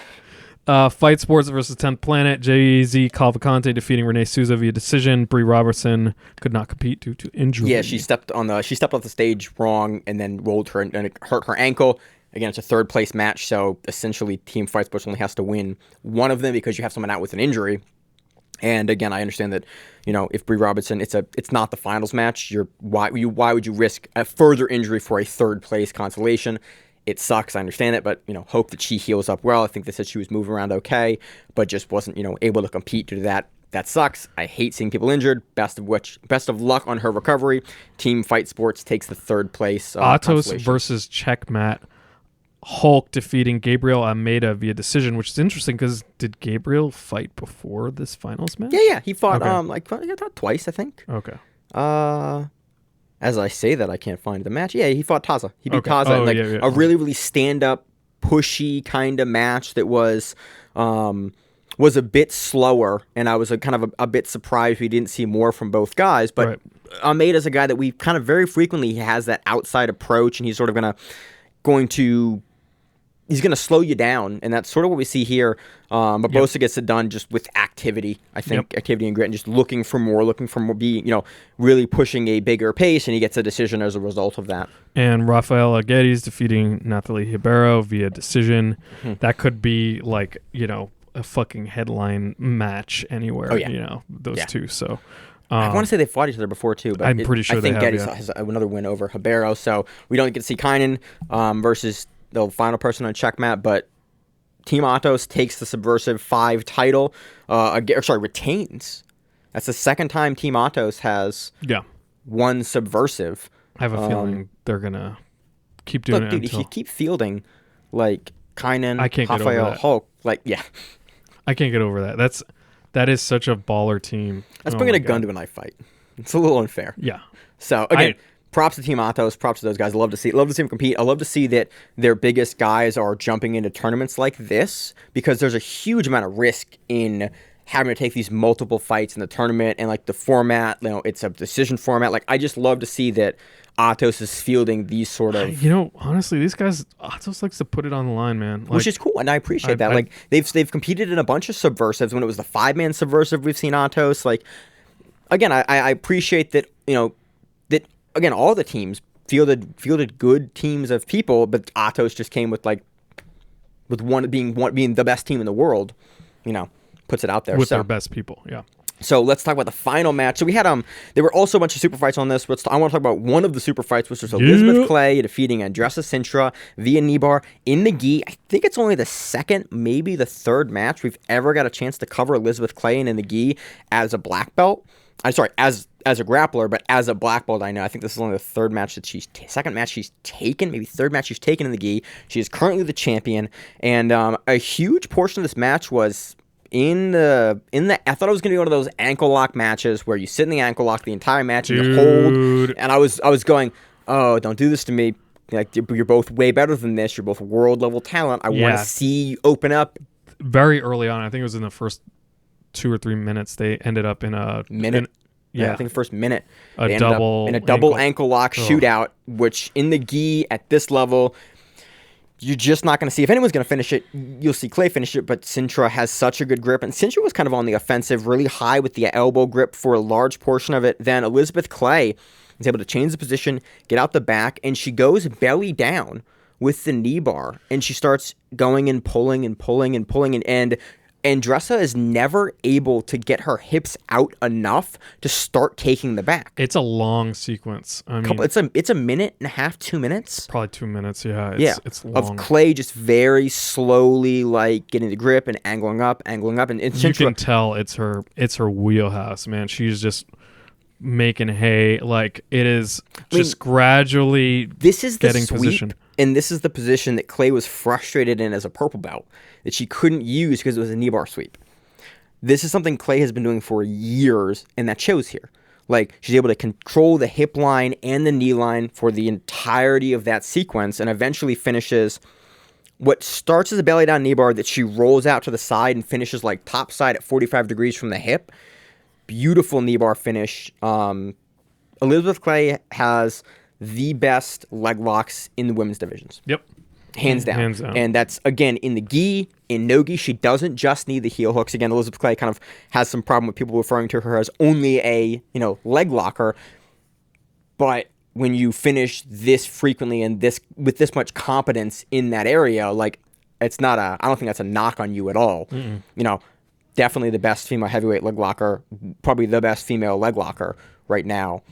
Fight Sports versus 10th Planet. JZ Cavalcante defeating Renee Souza via decision. Brie Robertson could not compete due to injury. Yeah, she stepped off the stage wrong and then rolled her and it hurt her ankle. Again, it's a third place match, so essentially Team Fight Sports only has to win one of them because you have someone out with an injury. And again, I understand that, if Brie Robertson, it's not the finals match. Why would you risk a further injury for a third place consolation? It sucks. I understand it, but hope that she heals up well. I think they said she was moving around okay, but just wasn't able to compete due to that. That sucks. I hate seeing people injured. Best of luck on her recovery. Team Fight Sports takes the third place. Atos consolation. versus Checkmat. Hulk defeating Gabriel Almeida via decision, which is interesting because did Gabriel fight before this finals match? Yeah. He fought Okay. he fought twice, I think. Okay. As I say that, I can't find the match. Yeah, he fought Taza. He beat Okay. Taza in Yeah. a really, really stand-up, pushy kind of match that was a bit slower, and I was a bit surprised we didn't see more from both guys. But Right. Almeida's a guy that we kind of very frequently has that outside approach, and he's sort of he's going to slow you down, and that's sort of what we see here. Barbosa gets it done just with activity, I think, activity and grit, and just looking for more, really pushing a bigger pace, and he gets a decision as a result of that. And Rafael Aguirre's defeating Nathalie Ribeiro via decision. That could be like, a fucking headline match anywhere, Oh, yeah. those two. So I want to say they fought each other before, too, but I'm pretty sure I think they have, Geddes has another win over Ribeiro, so we don't get to see Kynan versus the final person on checkmat, but Team Atos takes the Subversiv 5 title, retains. That's the second time Team Atos has won Subversiv. I have a feeling they're going to keep doing it Dude, until... if you keep fielding like Kynan, I can't get over Rafael, that. Hulk, I can't get over that. That is such a baller team. That's Oh bringing my a gun God. to a knife fight. It's a little unfair. Yeah. So again, props to Team Atos, props to those guys. I love to see them compete. I love to see that their biggest guys are jumping into tournaments like this because there's a huge amount of risk in having to take these multiple fights in the tournament and like the format. It's a decision format. Like I just love to see that Atos is fielding these sort of. Honestly, these guys, Atos likes to put it on the line, man. Which is cool, and I appreciate that. Like they've competed in a bunch of Subversives. When it was the 5-man Subversive, we've seen Atos. Like again, I appreciate that. That again, all the teams fielded good teams of people, but Atos just came with one being the best team in the world. Puts it out there with their best people. Yeah. So let's talk about the final match. So we had there were also a bunch of super fights on this. I want to talk about one of the super fights, which was Elizabeth Clay defeating Andressa Sintra via knee bar in the gi. I think it's only the second, maybe the third match we've ever got a chance to cover Elizabeth Clay in the gi as a black belt. I'm sorry, as a grappler, but as a black belt, I know. I think this is only the third match that second match she's taken, maybe third match she's taken in the gi. She is currently the champion, and a huge portion of this match was in the I thought it was gonna be one of those ankle lock matches where you sit in the ankle lock the entire match and you hold. And I was going, oh, don't do this to me. Like, you're both way better than this. You're both world level talent. I want to see you open up. Very early on, I think it was in the first 2 or 3 minutes, they ended up in a minute. I think the first minute a double ankle lock shootout, which in the gi at this level, you're just not going to see. If anyone's going to finish it, you'll see Clay finish it, but Sintra has such a good grip. And Sintra was kind of on the offensive, really high with the elbow grip for a large portion of it. Then Elizabeth Clay is able to change the position, get out the back, and she goes belly down with the knee bar. And she starts going and pulling and pulling and pulling. And Andressa is never able to get her hips out enough to start taking the back. It's a long sequence. I mean, it's a minute and a half, 2 minutes. Probably 2 minutes. Yeah. It's long. Of Clay just very slowly like getting the grip and angling up, and you can tell it's her wheelhouse, man. She's just making hay. Like, it is just gradually. This is getting the sweep, position. And this is the position that Clay was frustrated in as a purple belt, that she couldn't use because it was a knee bar sweep. This is something Clay has been doing for years, and that shows here. Like, she's able to control the hip line and the knee line for the entirety of that sequence, and eventually finishes what starts as a belly down knee bar that she rolls out to the side and finishes like top side at 45 degrees from the hip. Beautiful knee bar finish. Elizabeth Clay has the best leg locks in the women's divisions. Yep. Hands down. And that's, again, in the gi, in no-gi, she doesn't just need the heel hooks. Again, Elizabeth Clay kind of has some problem with people referring to her as only a, leg locker. But when you finish this frequently and with this much competence in that area, like, it's not I don't think that's a knock on you at all. Definitely the best female heavyweight leg locker, probably the best female leg locker right now.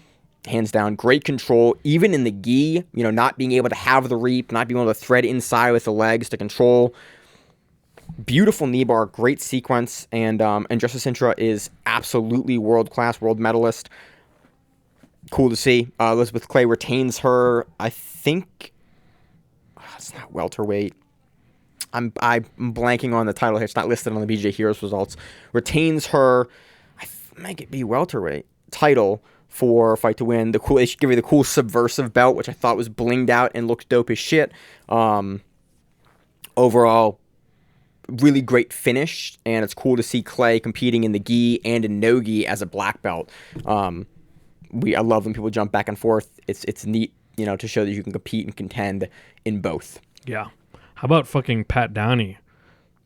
Hands down, great control, even in the gi, not being able to have the reap, not being able to thread inside with the legs to control. Beautiful knee bar, great sequence, and Andressa Sintra is absolutely world-class, world medalist. Cool to see. Elizabeth Clay retains her, I think, it's not welterweight. I'm blanking on the title here. It's not listed on the BJJ Heroes results. Retains her, I think it be welterweight title for Fight to Win. They should give you the cool Subversiv belt, which I thought was blinged out and looked dope as shit. Overall, really great finish, and it's cool to see Clay competing in the gi and in no-gi as a black belt. I love when people jump back and forth. It's neat, to show that you can compete and contend in both. Yeah. How about fucking Pat Downey?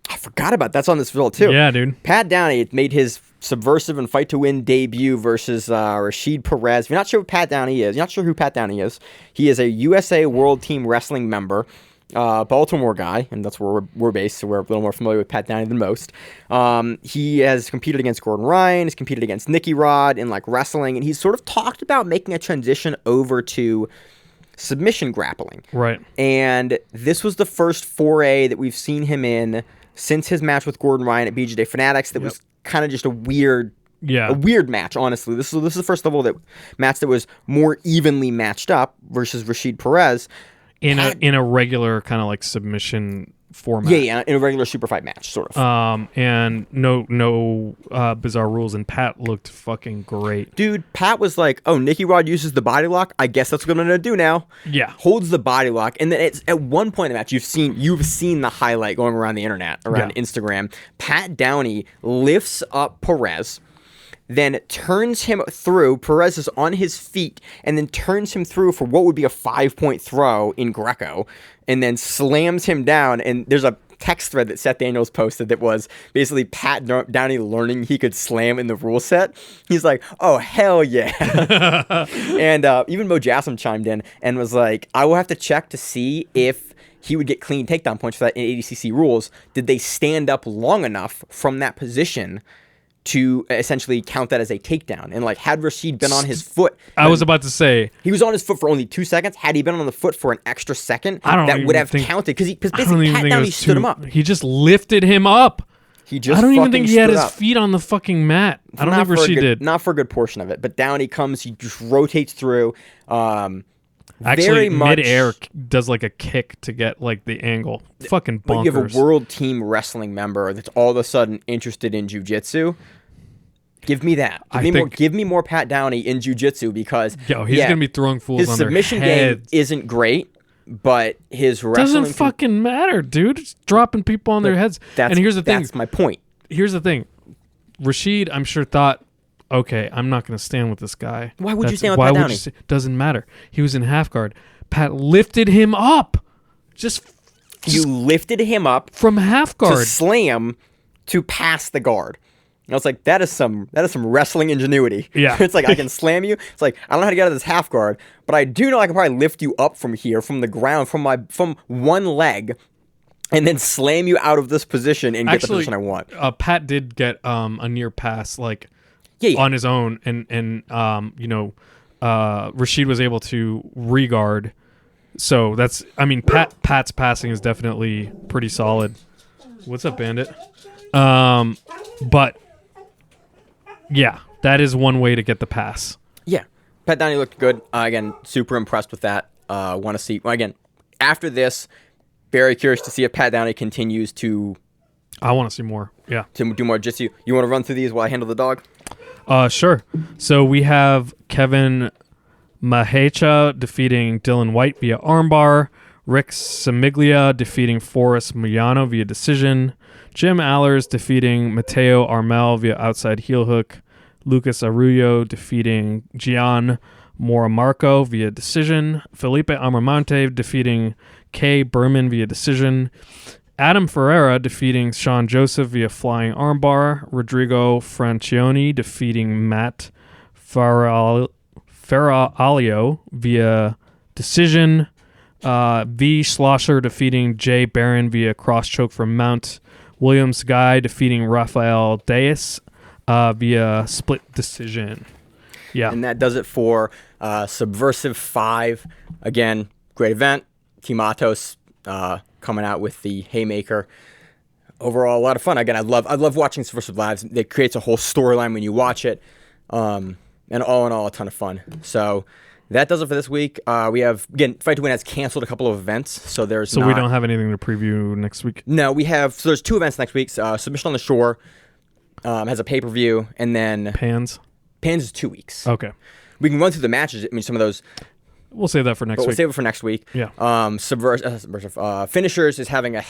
I forgot about that's on this result too. Yeah, dude. Pat Downey made his Subversiv and Fight to Win debut versus Rashid Perez. If you're not sure who Pat Downey is, he is a USA World Team Wrestling member, Baltimore guy, and that's where we're based, so we're a little more familiar with Pat Downey than most. He has competed against Gordon Ryan, he's competed against Nicky Rod in like wrestling, and he's sort of talked about making a transition over to submission grappling. Right. And this was the first foray that we've seen him in since his match with Gordon Ryan at BJJ Fanatics. That was kind of just a weird match, honestly. This is the first level match that was more evenly matched up versus Rashid Perez. In a regular kind of like submission format. Yeah, in a regular super fight match, sort of. And no bizarre rules, and Pat looked fucking great. Dude, Pat was like, oh, Nicky Rod uses the body lock, I guess that's what I'm gonna do now. Yeah. Holds the body lock, and then it's at one point in the match, you've seen the highlight going around the internet, around Instagram. Pat Downey lifts up Perez, then turns him through. Perez is on his feet, and then turns him through for what would be a 5-point throw in Greco, and then slams him down. And there's a text thread that Seth Daniels posted that was basically Pat Downey learning he could slam in the rule set. He's like, oh, hell yeah. And even Mo Jassam chimed in and was like, I will have to check to see if he would get clean takedown points for that in ADCC rules. Did they stand up long enough from that position to essentially count that as a takedown. And like, had Rashid been on his foot, I was about to say he was on his foot for only 2 seconds. Had he been on the foot for an extra second, that would have counted, because basically Pat Downey stood him up. He just lifted him up. He just I don't even think he had his up. feet on the fucking mat. I don't think Rashid did. Not for a good portion of it. But Downey comes, he just rotates through. Actually, very much mid-air does like a kick to get like the angle. Fucking bonkers. But you have a world team wrestling member that's all of a sudden interested in jiu-jitsu. Give me that. Give me more Pat Downey in jiu-jitsu, because he's gonna be throwing fools on their heads. His submission game isn't great, but his wrestling doesn't fucking matter, dude. It's dropping people on their heads. And here's the thing. That's my point. Here's the thing. Rashid, I'm sure, thought, okay, I'm not going to stand with this guy. Why would you stand with Pat Downey? Doesn't matter. He was in half guard. Pat lifted him up. You lifted him up from half guard to slam to pass the guard. And I was like, that is some wrestling ingenuity. Yeah. It's like, I can slam you. It's like, I don't know how to get out of this half guard, but I do know I can probably lift you up from here, from the ground, from one leg, and then slam you out of this position and get the position I want. Pat did get a near pass, like, on his own, and Rashid was able to regard. So that's, I mean, Pat's passing is definitely pretty solid. What's up, Bandit? But yeah, that is one way to get the pass. Yeah, Pat Downey looked good. Again, super impressed with that. Want to see, again, after this, very curious to see if Pat Downey continues to. I want to see more. Yeah, to do more jiu-jitsu. You want to run through these while I handle the dog? Sure. So we have Kevin Mahecha defeating Dylan White via armbar. Rick Samiglia defeating Forrest Muyano via decision. Jim Allers defeating Mateo Armel via outside heel hook. Lucas Arroyo defeating Gian Moramarco via decision. Felipe Amramante defeating Kay Berman via decision. Adam Ferreira defeating Sean Joseph via flying armbar. Rodrigo Francione defeating Matt Ferralio via decision. V. Schlosser defeating Jay Barron via cross choke from Mount. William Guy defeating Rafael Deis via split decision. Yeah. And that does it for Subversiv 5. Again, great event. Team Atos coming out with the haymaker. Overall, a lot of fun. Again, I love watching Subversiv lives. It creates a whole storyline when you watch it. And all in all, a ton of fun. So that does it for this week. We have, again, Fight to Win has canceled a couple of events, so we don't have anything to preview next week. No, we have. So there's 2 events next week. Submission on the Shore has a pay-per-view, and then Pans is 2 weeks. Okay, we can run through the matches. I mean, some of those. We'll save that for next week. We'll save it for next week. Yeah. Subversive Finishers is having an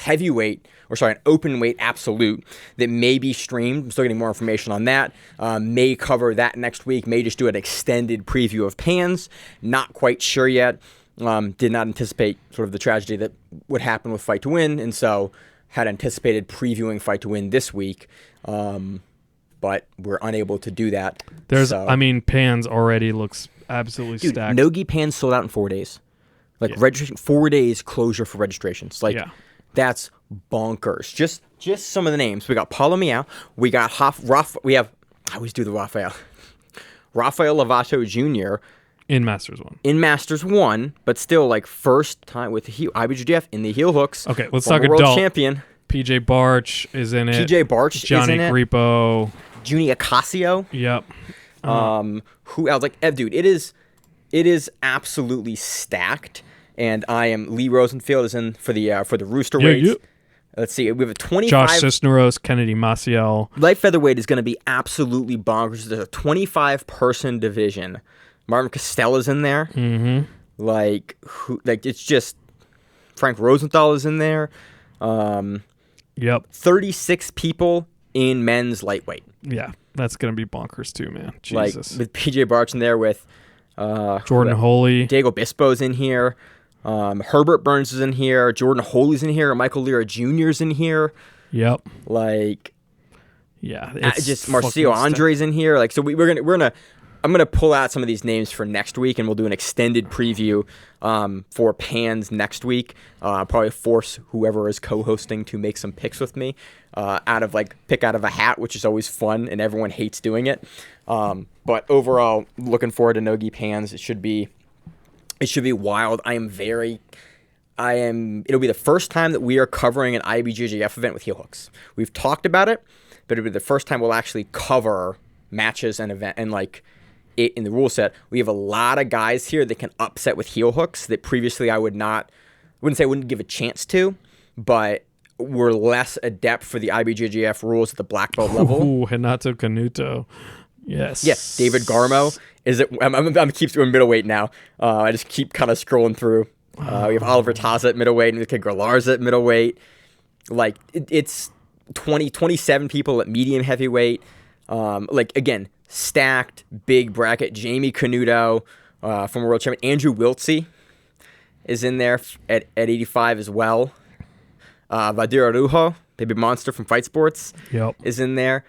open weight absolute that may be streamed. I'm still getting more information on that. May cover that next week. May just do an extended preview of Pans. Not quite sure yet. Did not anticipate sort of the tragedy that would happen with Fight to Win, and so had anticipated previewing Fight to Win this week. But we're unable to do that. Pans already looks absolutely stacked. No-Gi Pans sold out in 4 days. Registration, 4 days closure for registrations. That's bonkers. Just some of the names. We got Paulo Miao. We got we have, I always do the Rafael Lovato Jr. in Masters 1. In Masters 1, but still first time with the IBJJF in the heel hooks. Okay, let's talk world adult. Champion. PJ Barch is in it. PJ Barch Johnny is in it. Grippo. Junie Acasio. Yep. Who else? Dude, it is absolutely stacked. And Lee Rosenfield is in for the Rooster weights. Yeah. Let's see. We have a 25. Josh Cisneros, Kennedy Maciel. Light featherweight is going to be absolutely bonkers. There's a 25-person division. Martin Costella's in there. Mm-hmm. It's just Frank Rosenthal is in there. Yep. 36 people in men's lightweight. Yeah, that's going to be bonkers too, man. Jesus. With PJ Barch in there, with Jordan Holy. Diego Bispo's in here. Herbert Burns is in here. Jordan Holy's in here. Michael Lira Jr.'s in here. Yep. Yeah, it's just Marcio Andre's in here. So we're gonna gonna pull out some of these names for next week, and we'll do an extended preview for Pans next week. Probably force whoever is co-hosting to make some picks with me pick out of a hat, which is always fun, and everyone hates doing it. But overall, looking forward to No-Gi Pans. It should be wild. It'll be the first time that we are covering an IBJJF event with heel hooks. We've talked about it, but it'll be the first time we'll actually cover matches and event and like it in the rule set. We have a lot of guys here that can upset with heel hooks that previously I wouldn't give a chance to, but were less adept for the IBJJF rules at the black belt level. Ooh, Renato Canuto. Yes. Yes, David Garmo. I'm keep doing middleweight now. I just keep kind of scrolling through. We have Oliver Taza at middleweight and the kid Galarza at middleweight. Like it's 27 people at medium heavyweight. Again, stacked big bracket. Jamie Canuto, former world champion. Andrew Wiltsey is in there at 85 as well. Vadir Arujo, Baby Monster from Fight Sports, is in there.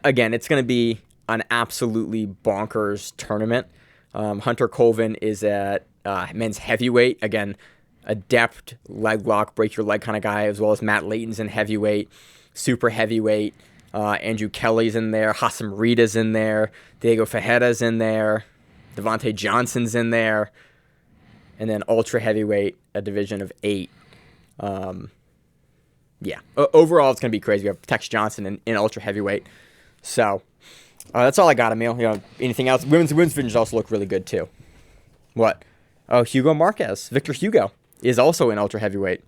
Again, it's going to be an absolutely bonkers tournament. Hunter Colvin is at men's heavyweight. Again, adept leg lock, break your leg kind of guy, as well as Matt Layton's in heavyweight, super heavyweight. Andrew Kelly's in there. Hassam Rita's in there. Diego Fajeda's in there. Devontae Johnson's in there. And then ultra heavyweight, a division of 8. Overall, it's going to be crazy. We have Tex Johnson in ultra heavyweight. So that's all I got, Emil. Anything else? Women's divisions also look really good too. What? Oh, Hugo Marquez. Victor Hugo is also in ultra heavyweight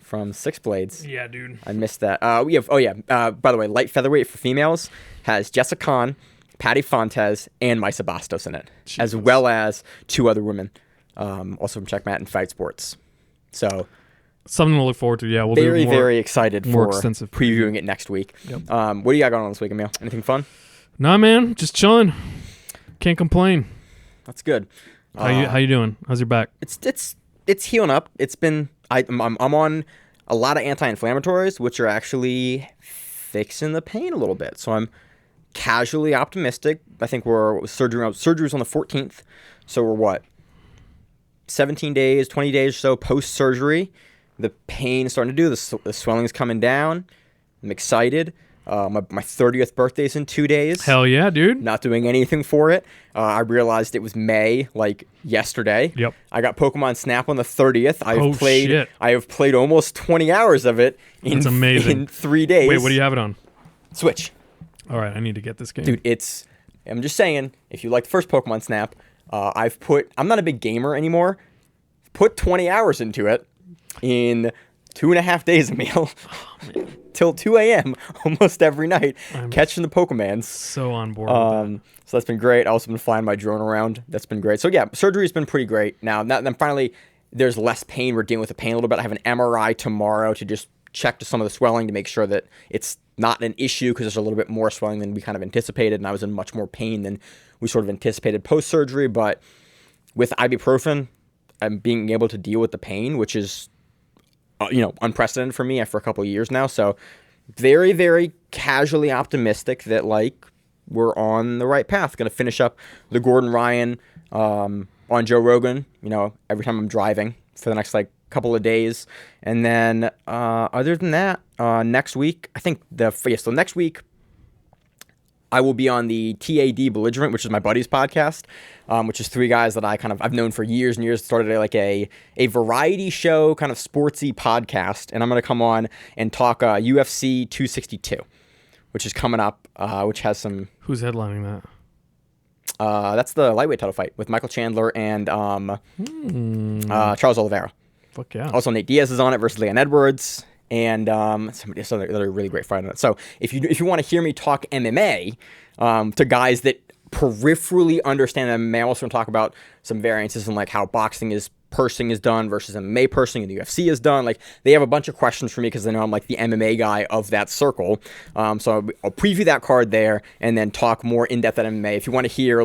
from Six Blades. Yeah, dude. I missed that. By the way, light featherweight for females has Jessica Khan, Patty Fontes, and Maisa Bastos in it, as well as 2 other women, also from Checkmat and Fight Sports. So something to look forward to. Yeah, we'll very, do more, very excited more for extensive previewing it next week. Yep. What do you got going on this week, Emil? Anything fun? Nah, man, just chilling. Can't complain. That's good. How you doing? How's your back? It's healing up. It's been I'm on a lot of anti-inflammatories, which are actually fixing the pain a little bit. So I'm casually optimistic. I think surgery's on the 14th. So we're what? 17 days, 20 days or so post-surgery. The pain is starting to do. The swelling's coming down. I'm excited. My 30th birthday's in 2 days. Hell yeah, dude. Not doing anything for it. I realized it was May, like yesterday. Yep. I got Pokemon Snap on the 30th. Shit. I have played almost 20 hours of it That's amazing. in 3 days. Wait, what do you have it on? Switch. All right, I need to get this game. Dude, I'm just saying, if you like the first Pokemon Snap, I'm not a big gamer anymore. Put 20 hours into it in 2.5 days, Emil. Oh, till 2 a.m. almost every night, catching the Pokemans. So on board with that. So that's been great. I've also been flying my drone around. That's been great. So yeah, surgery's been pretty great. Now then finally, there's less pain. We're dealing with the pain a little bit. I have an MRI tomorrow to just check to some of the swelling to make sure that it's not an issue, because there's a little bit more swelling than we kind of anticipated, and I was in much more pain than we sort of anticipated post-surgery. But with ibuprofen, I'm being able to deal with the pain, which is unprecedented for me after a couple of years now. So very, very casually optimistic that we're on the right path. Going to finish up the Gordon Ryan on Joe Rogan, every time I'm driving for the next couple of days. And then other than that, next week, I think so next week I will be on the TAD Belligerent, which is my buddy's podcast, which is 3 guys that I've known for years and years. Started a variety show, kind of sportsy podcast, and I'm going to come on and talk UFC 262, which is coming up, which has some... Who's headlining that? That's the lightweight title fight with Michael Chandler and Charles Oliveira. Fuck yeah. Also, Nate Diaz is on it versus Leon Edwards. And somebody else, another really great fight on it. So if you want to hear me talk MMA to guys that peripherally understand MMA, I also want to talk about some variances in how boxing pursing is done versus MMA pursing and the UFC is done. They have a bunch of questions for me because they know I'm the MMA guy of that circle. So I'll preview that card there and then talk more in depth at MMA. If you want to hear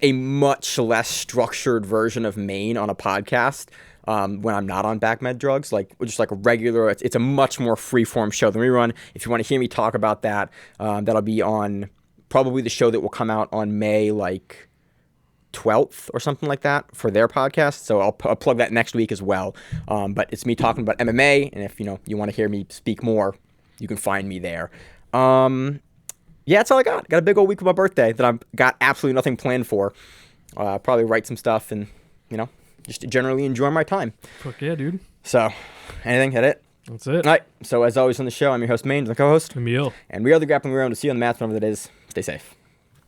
a much less structured version of Maine on a podcast. When I'm not on back med drugs, just a regular, it's a much more free-form show than we run. If you want to hear me talk about that, that'll be on probably the show that will come out on May 12th or something like that for their podcast. So I'll plug that next week as well. But it's me talking about MMA, and if you want to hear me speak more, you can find me there. Yeah, that's all I got. Got a big old week of my birthday that I've got absolutely nothing planned for. Probably write some stuff and just generally enjoy my time. Fuck yeah, dude. So, anything? Hit it? That's it. All right. So, as always on the show, I'm your host, Maine, the co-host. Emil. And we are the Grappling Round. To see you on the mats whenever that is. Stay safe.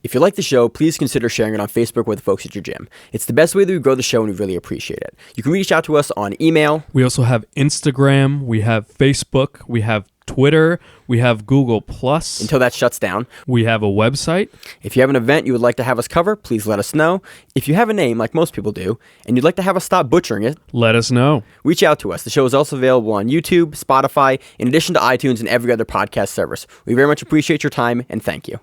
If you like the show, please consider sharing it on Facebook with the folks at your gym. It's the best way that we grow the show, and we really appreciate it. You can reach out to us on email. We also have Instagram. We have Facebook. We have Twitter. We have Google+. Until that shuts down. We have a website. If you have an event you would like to have us cover, please let us know. If you have a name, like most people do, and you'd like to have us stop butchering it, let us know. Reach out to us. The show is also available on YouTube, Spotify, in addition to iTunes and every other podcast service. We very much appreciate your time, and thank you.